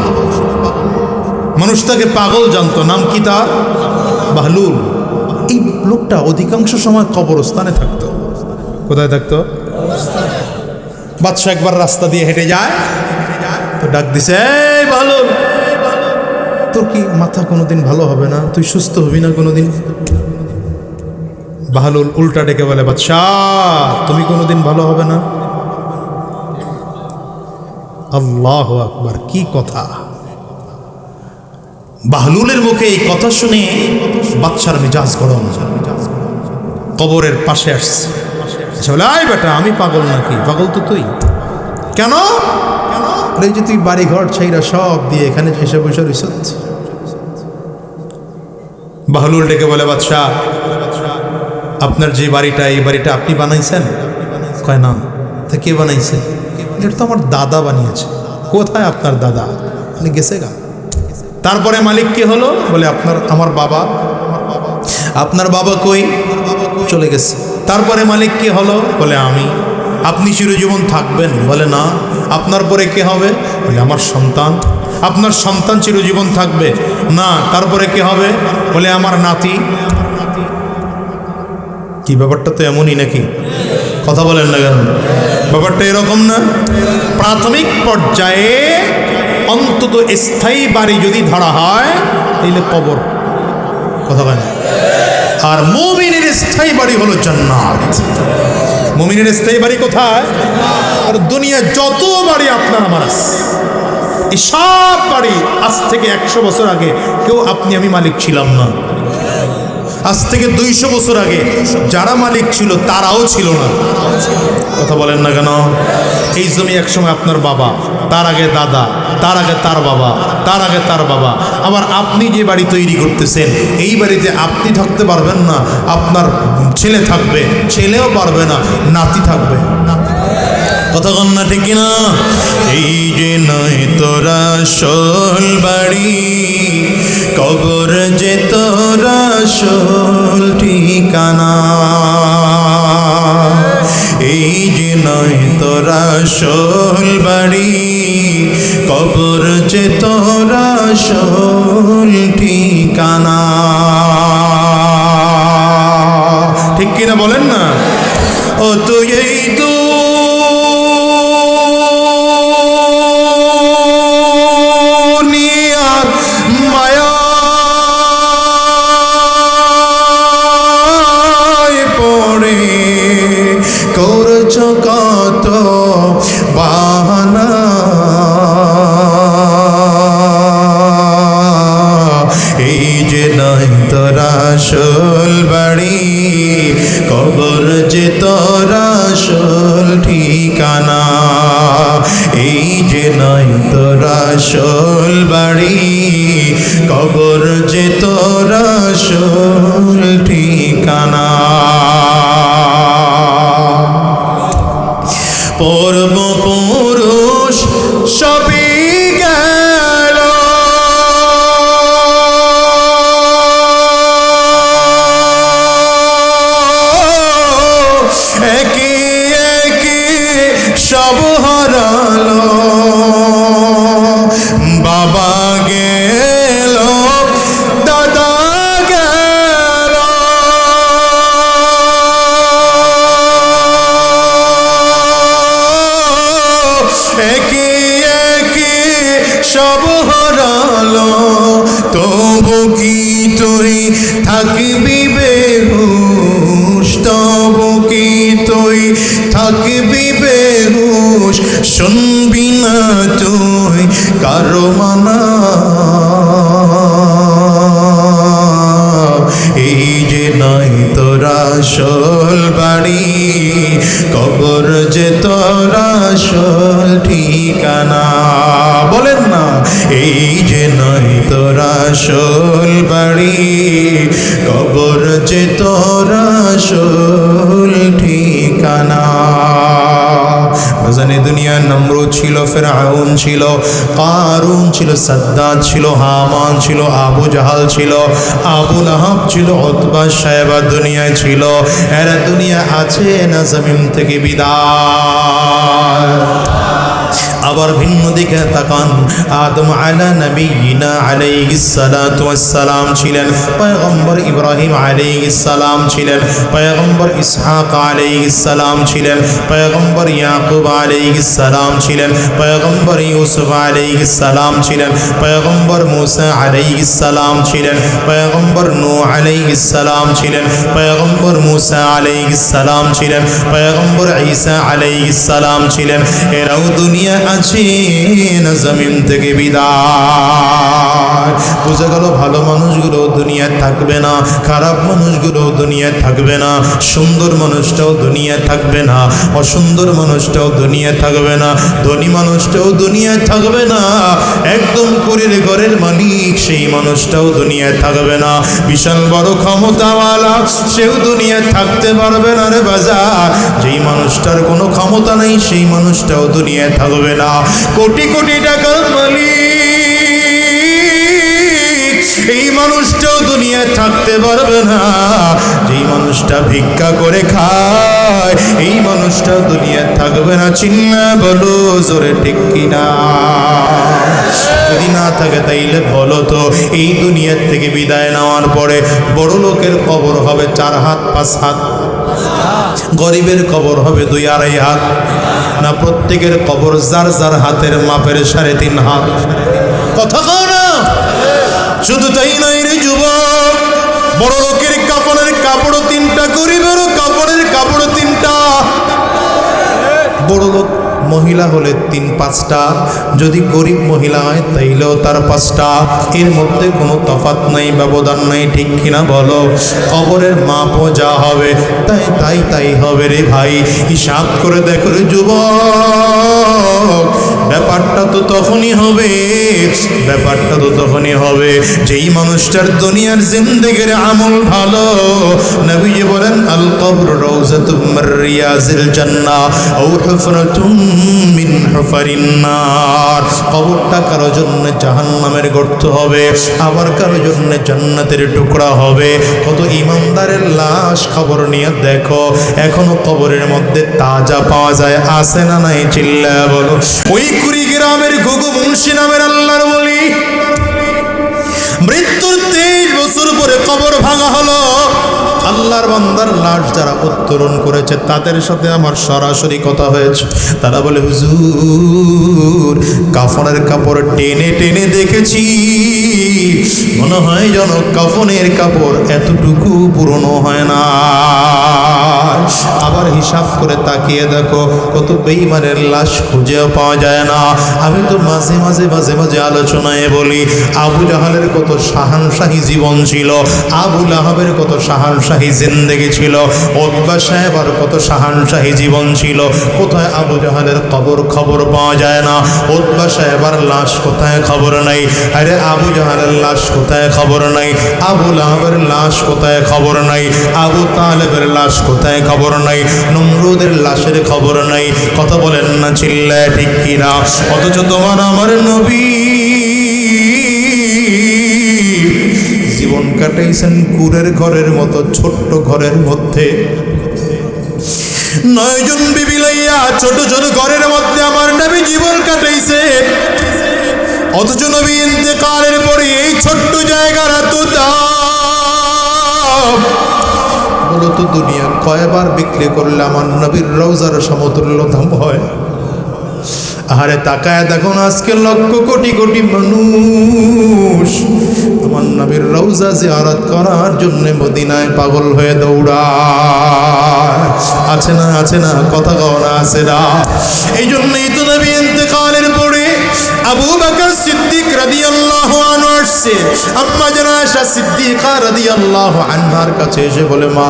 মানুষ তাকে পাগল জানতো। নাম কি তার? বাহলুল। এই লোকটা অধিকাংশ সময় কবরস্থানে থাকতো। কোথায় থাকতো? বাদশাহ একবার রাস্তা দিয়ে হেঁটে যায়, তো ডাক দিছে, এই বাহলুল, তোর কি মাথা কোনোদিন ভালো হবে না? তুই সুস্থ হবি না কোনোদিন? বাহলুল উল্টা ডেকে বলে, বাদশাহ তুমি কোনোদিন ভালো হবে না। আল্লাহু আকবার, কি কথা! বাহলুলের মুখে এই কথা শুনে বাদশার মিজাজ গরম। কবরের পাশে আসছে, বলে, আয় বেটা, আমি পাগল নাকি? পাগল তো তুই। কেন? এই যে তুই বাড়ি ঘর ছাইরা সব দিয়ে এখানে এসে বসে রইছ। বাহলুল ডেকে বলে, বাদশাহ আপনার যে বাড়িটা, এই বাড়িটা আপনি বানাইছেন? কয় না। তা কে বানাইছে? এটা তো আমার দাদা বানিয়েছে। কোথায় আপনার দাদা? মানে গেছে গা। তারপরে মালিক কে হলো? বলে আমার বাবা। আপনার বাবা কই? চলে গেছে। তারপরে মালিক কে হলো? বলে আমি। আপনি চিরজীবন থাকবেন? বলে না। আপনার পরে কে হবে? বলে আমার সন্তান। আপনার সন্তান চিরজীবন থাকবে? না। তারপরে কে হবে? বলে আমার নাতি। কি ব্যাপারটা তো এমনই নাকি? কথা বলেন না কেন? ব্যাপারটা এরকম না? প্রাথমিক পর্যায়ে অন্তত স্থায়ী বাড়ি যদি ধরা হয় তাহলে কবর। কথা বলেন। আর মুমিনের স্থায়ী বাড়ি হলো জান্নাত। মুমিনের স্থায়ী বাড়ি কোথায়? আর দুনিয়া যত বাড়ি আপনার আমার আছে, এই সব বাড়ি আজ থেকে 100 বছর আগে কেউ আপনি আমি মালিক ছিলাম না। আজ থেকে 200 বছর আগে যারা মালিক ছিল তারাও ছিল না। কথা বলেন না কেন? এই জমি একসময় আপনার বাবা, তার আগে দাদা, তার আগে তার বাবা, তার আগে তার বাবা। আবার আপনি যে বাড়ি তৈরি করতেছেন, এই বাড়িতে আপনি থাকতে পারবেন না, আপনার ছেলে থাকবে, ছেলেও পারবে না, নাতি থাকবে। কথা কন না, ঠিক না? এই যে নয় তোরা আসল বাড়ি, কবর যে তোরা আসল ঠিকানা। এই যে নয় তোরা আসল বাড়ি, কবর যে তোরা আসল ঠিকানা। ঠিক কিনা বলেন না? ও তো এই তো কত বাহানা, এই যে নয় তোরা আসল বাড়ি, কবর যে তোরা আসল ঠিকানা। এই যে নয় তোরা আসল বাড়ি, কবর যে তোরা আসল ঠিকানা। পূর্বপুরুষ সবই গেল, একে একে সব হারালো। বাবা গেল, দাদা গেল, একে একে সব হারালো। তবু কি তুই থাকবি বেহুশ? তবু কি তুই থাকবি বেহুশ? শুনবি না তুই কারো মানা। এই যে নয় তোরা আসল বাড়ি, কবর যে তোরা আসল ঠিকানা। বলেন না? এই যে নয় তোরা আসল বাড়ি, কবর যে তোরা আসল ঠিকানা। বাজানে দুনিয়ার নমরুদ ছিল, ফিরআউন ছিল, কারুন ছিল, সাদ্দাত ছিল, হামান ছিল, আবু জাহাল ছিল, আবু লাহাব ছিল, উতবা সাহেবা দুনিয়ায় ছিল। এরা দুনিয়া আছে না জমিন থেকে বিদায়। আবার ভিন্ন দিকে তাকান, আদম আলা নবিয়িনা আলাইহিস সালাতু ওয়াস সালাম ছিলেন, পয়গম্বর ইব্রাহিম আলাইহিস সালাম ছিলেন, পয়গম্বর ইসহাক আলাইহিস সালাম ছিলেন, পয়গম্বর ইয়াকুব আলাইহিস সালাম ছিলেন, পয়গম্বর ইউসুফ আলাইহিস সালাম ছিলেন, পয়গম্বর মুসা আলাইহিস সালাম ছিলেন, পয়গম্বর নূহ আলাইহিস সালাম ছিলেন, পয়গম্বর মুসা আলাইহিস সালাম ছিলেন, পয়গম্বর ঈসা আলাইহিস সালাম ছিলেন। এরাও দুনিয়া আছে না জমিন থেকে বিদায়। বোঝা গেল ভালো মানুষগুলো দুনিয়ায় থাকবে না, খারাপ মানুষগুলো দুনিয়ায় থাকবে না, সুন্দর মানুষটাও দুনিয়ায় থাকবে না, অসুন্দর মানুষটাও দুনিয়ায় থাকবে না, ধনী মানুষটাও দুনিয়ায় থাকবে না, একদম কুড়ির ঘরের মালিক সেই মানুষটাও দুনিয়ায় থাকবে না, বিশাল বড় ক্ষমতাওয়ালা সেও দুনিয়ায় থাকতে পারবে না রে বাজার। যেই মানুষটার কোনো ক্ষমতা নেই সেই মানুষটাও দুনিয়ায় থাকবে না। কোটি কোটি টাকার মালিক এই মানুষটাও দুনিয়ায় থাকতে পারবে না। যেই মানুষটা ভিক্ষা করে খায় এই মানুষটাও দুনিয়ায় থাকবে না। চিল্লা বলো জোরে ঠিক কিনা? যদি না থাকে তাইলে বলো তো, এই দুনিয়ার থেকে বিদায় নেওয়ার পরে বড় লোকের কবর হবে 4 হাত 5 হাত, গরিবের কবর হবে 2-2.5 হাত, না প্রত্যেকের কবর যার যার হাতের মাপের 3.5 হাত? কথা কও না? শুধু তাই নয় রে যুবক, বড় লোকের কাপড়ের কাপড় 3টা, গরিবের কাপড়ের কাপড় 3টা। বড় লোক মহিলা হলে 3-5টা, যদি গরিব মহিলা হয় তাইলেও তার 5টা। এর মধ্যে কোনো তফাৎ নাই, ব্যবধান নাই, ঠিক কিনা বলো? কবরের মাপও যা হবে তাই হবে রে ভাই। হিসাব করে দেখো রে যুবক, ব্যাপারটা তো তখনই হবে, ব্যাপারটা তো তখনই হবে যেই মানুষটার দুনিয়ার জিন্দেগির আমল ভালো। নবীজি বলেন, আল কবর রাউযাতুম মির রিয়াজিল জান্নাহ আও হুফরাতুম মিন হুফারিন নার। কবরটা কারো জন্য জাহান্নামের গর্ত হবে, আবার কারো জন্য জান্নাতের টুকরা হবে। কত ইমানদারের লাশ খবর নিয়ে দেখো, এখনো কবরের মধ্যে তাজা পাওয়া যায়, আছে না নাই? চিল্লা বলো। ওই কুড়িগ্রামের ঘুঘু মুন্সি নামের আল্লাহর ওলি, মৃত্যুর 23 বছর পরে কবর ভাঙা হলো। আল্লাহর বান্দার লাশ যারা উত্তোলন করেছে তাদের সাথে আমার সরাসরি কথা হয়েছে। তারা বলে, হুজুর কাফনের কাপড় টেনে টেনে দেখেছি, মনে হয় যেন কাফনের কাপড় এতটুকু পুরনো হয় না। আবার হিসাব করে তাকিয়ে দেখো, কত বেঈমানের লাশ খুঁজেও পাওয়া যায় না। আমি তো মাঝে মাঝে আলোচনায় বলি, আবু জাহালের কত শাহানশাহী জীবন ছিল, আবু লাহাবের কত শাহানশাহী জিন্দেগি ছিল, উতবা সাহেবের কত শাহানশাহী জীবন ছিল। কোথায় আবু জাহালের খবর পাওয়া যায় না, উতবা সাহেবের লাশ কোথায় খবর নাই। আরে আবু জাহালের লাশ কোথায় খবর নাই, আবু লাহাবের লাশ কোথায় খবর নাই, আবু তালেবের লাশ কোথায় খবর নাই, নমরুদের লাশের খবর নাই। কথা বলেন না চিল্লায় ঠিক কিনা? অথচ তোমার আমার নবী জীবন কাটাইছেন কুড়ের ঘরের মতো ছোট্ট ঘরের মধ্যে। 9 জন বিবি লইয়া ছোট ছোট ঘরের মধ্যে আমার নবী জীবন কাটাইছে। অথচ নবী ইন্তেকালের পরে এই ছোট্ট জায়গার এত দাম। বলো তো দুনিয়া কয়বার বিক্রি করলে আমার নবীর রওজার সমতুল্য দাম হয়? আরে তাকায় দেখুন, আজকে লক্ষ কোটি কোটি মানুষ আমার নবীর রওজা জিয়ারত করার জন্য মদিনায় পাগল হয়ে দৌড়ায়। আছে না? কথা কও না? আছে না? এই জন্যই তো নবী ইন্তেকালের পরে আবু বকর সিদ্দিক রাদিয়াল্লাহু আনহু আসছে। আম্মা জানা আয়েশা সিদ্দিকা রাদিয়াল্লাহু আনহার কাছে এসে বলে, মা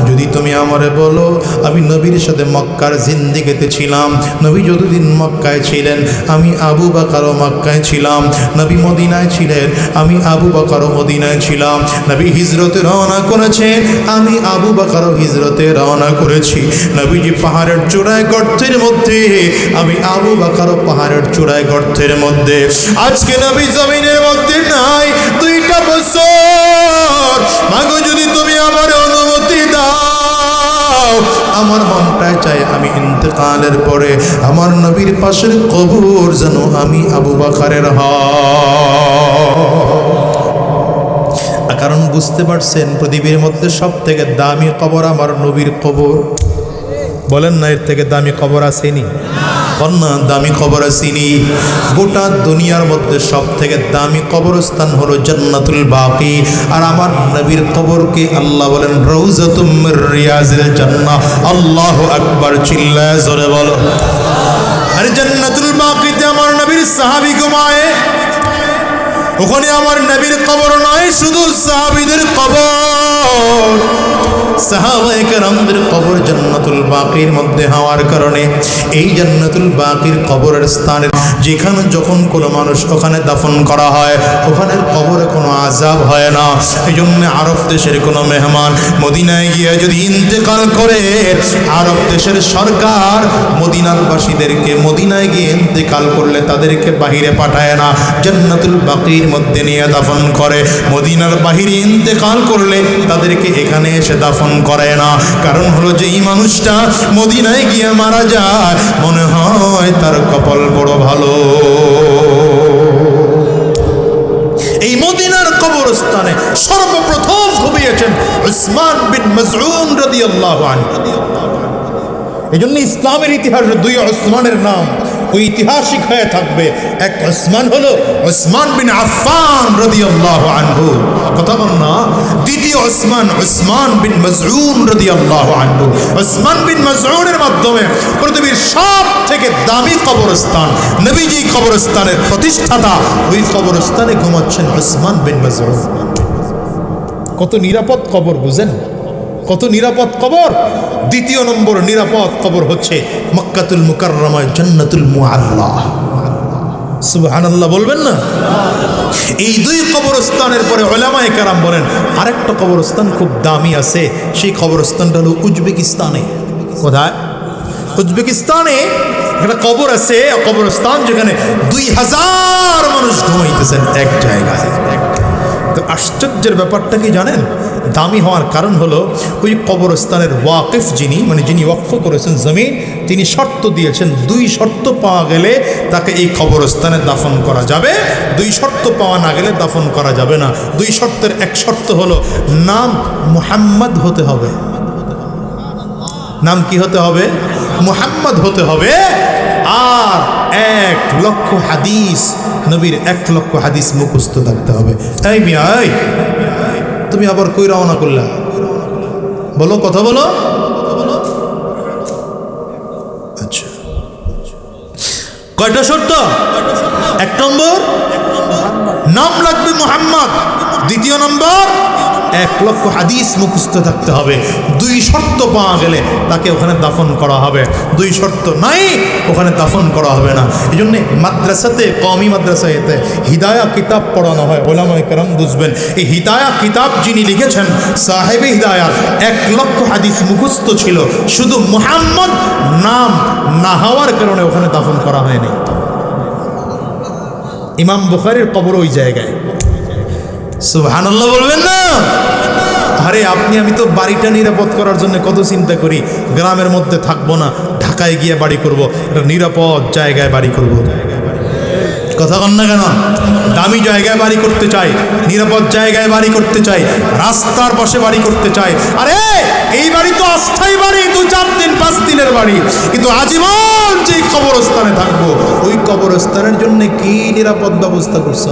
যদি তুমি আমারে বলো আমি নবীর সাথে মক্কার জিন্দেগিতে ছিলাম, নবী যতদিন মক্কায় ছিলেন আমি আবু বকরও মক্কায় ছিলাম, নবী মদিনায় ছিলেন আমি আবু বকরও মদিনায় ছিলাম, নবী হিজরতে রওনা করেছেন আমি আবু বকরও হিজরতে রওনা করেছি, নবীজি পাহাড়ের চূড়ায় গর্তের মধ্যে আমি আবু বকরও পাহাড়ের চূড়ায় গর্তের মধ্যে। আজকে নবী জমিনের মধ্যে নাই 2টা বছর, মাগো যদি তুমি আমার অনুমতি দাও আমার মনটায় চায় আমি ইন্তেকালের পরে আমার নবীর পাশের কবর যেন আমি আবু বকরের হয়। কারণ বুঝতে পারছেন পৃথিবীর মধ্যে সব থেকে দামি কবর আমার নবীর কবর। বলেন না এর থেকে দামি কবর আসেনি? কন্যা দামি কবর আসেনি? গোটা দুনিয়ার মধ্যে সব থেকে দামি কবরস্থান হলো জান্নাতুল বাকি, আর আমার নবীর কবরকে আল্লাহ বলেন রওজাতুম মির রিয়াজিল জান্নাহ। আল্লাহু আকবার, চিল্লায় জোরে বলো। আর জান্নাতুল বাকিতে আমার নবীর সাহাবী ঘুমায়, ওখানে আমার নবীর কবর নয়, শুধু সাহাবীদের কবর। সাহাবায়ে কেরামদের কবর জান্নাতুল বাকির মধ্যে হওয়ার কারণে এই জান্নাতুল বাকির কবরের স্থানে যেখানে যখন কোনো মানুষ ওখানে দাফন করা হয় ওখানের কবরে কোনো আযাব হয় না। এই জন্য আরব দেশের কোনো মেহমান মদিনায় গিয়ে যদি ইন্তেকাল করে, আরব দেশের সরকার মদিনার বাসীদেরকে মদিনায় গিয়ে ইন্তেকাল করলে তাদেরকে বাহিরে পাঠায় না, জান্নাতুল বাকির মধ্যে নিয়ে দাফন করে। মদিনার বাহিরে ইন্তেকাল করলে তাদেরকে এখানে এসে দাফন করে না। কারণ হলো যে এই মানুষটা মদিনায় গিয়ে মারা যায় মনে হয় তার কপাল বড় ভালো। এই মদিনার কবরস্থানে সর্বপ্রথম ঘুমিয়েছেন উসমান বিন মাজউন রাদিয়াল্লাহু আনহু। এই জন্য ইসলামের ইতিহাসে 2 উসমানের নাম ঐতিহাসিক হয়ে থাকবে। এক উসমান হলো উসমান বিন আফফান রাদিয়াল্লাহু আনহু, কথা বল না। দ্বিতীয় উসমান উসমান বিন মাজউন রাদিয়াল্লাহু আনহু। উসমান বিন মাজউনের মাধ্যমে পৃথিবীর সব থেকে দামি কবরস্থান নবীজি কবরস্থানের প্রতিষ্ঠাতা, ওই কবরস্থানে ঘুমাচ্ছেন উসমান বিন মাজউন। কত নিরাপদ কবর বুঝেন, কত নিরাপদ কবর। দ্বিতীয় নম্বর নিরাপদ কবর হচ্ছে মক্কাতুল মুকাররমায় জান্নাতুল মুআল্লা। সুবহানাল্লাহ বলবেন না? এই 2 কবরস্থানের পরে উলামায়ে কেরাম বলেন আরেকটা কবরস্থান খুব দামি আছে, সেই কবরস্থানটা হলো উজবেকিস্তানে। কোথায়? উজবেকিস্তানে একটা কবর আছে, কবরস্থান যেখানে 2000 মানুষ ঘুমাইতেছেন এক জায়গায়। তো আশ্চর্যের ব্যাপারটা কি জানেন? দামি হওয়ার কারণ হলো ওই কবরস্থানের ওয়াকিফ যিনি, মানে যিনি ওয়াকফ করেছেন জমিন, তিনি শর্ত দিয়েছেন 2 শর্ত পাওয়া গেলে তাকে এই কবরস্থানে দাফন করা যাবে, 2 শর্ত পাওয়া না গেলে দাফন করা যাবে না। 2 শর্তের এক শর্ত হলো নাম মুহাম্মদ হতে হবে। নাম কি হতে হবে? মুহাম্মদ হতে হবে। আর 1 লক্ষ হাদিস, নবীর 1 লক্ষ হাদিস মুখস্থ থাকতে হবে। এই মিয়া, তুমি আবার কই রওনা করলা? বলো, কথা বলো। আচ্ছা, কয়টা শর্ত? 1 নম্বর নাম লাগবে মুহাম্মদ, দ্বিতীয় নম্বর 1 লক্ষ হাদিস মুখস্থ থাকতে হবে। 2 শর্ত পাওয়া গেলে তাকে ওখানে দাফন করা হবে, 2 শর্ত নাই ওখানে দাফন করা হবে না। এই জন্যে মাদ্রাসাতে, কওমি মাদ্রাসাতে হিদায়া কিতাব পড়ানো হয়। উলামায়ে কেরাম বুঝবেন, এই হিদায়া কিতাব যিনি লিখেছেন সাহেবে হিদায়া 1 লক্ষ হাদিস মুখস্থ ছিল, শুধু মুহাম্মদ নাম না হওয়ার কারণে ওখানে দাফন করা হয়নি। ইমাম বুখারীর কবর ওই জায়গায়। সুবহানাল্লাহ বলবেন না? আরে আপনি আমি তো বাড়িটা নিরাপদ করার জন্য কত চিন্তা করি, গ্রামের মধ্যে থাকবো না, ঢাকায় গিয়ে বাড়ি করব, একটা নিরাপদ জায়গায় বাড়ি করব। কথা কন না কেন? দামি জায়গায় বাড়ি করতে চাই, নিরাপদ জায়গায় বাড়ি করতে চাই, রাস্তার পাশে বাড়ি করতে চাই। আরে এই বাড়ি তো অস্থায়ী বাড়ি, 2-4 দিন 5 দিনের বাড়ি, কিন্তু আজীবন যে কবরস্থানে থাকবো ওই কবরস্থানের জন্য কি নিরাপদ ব্যবস্থা করছ?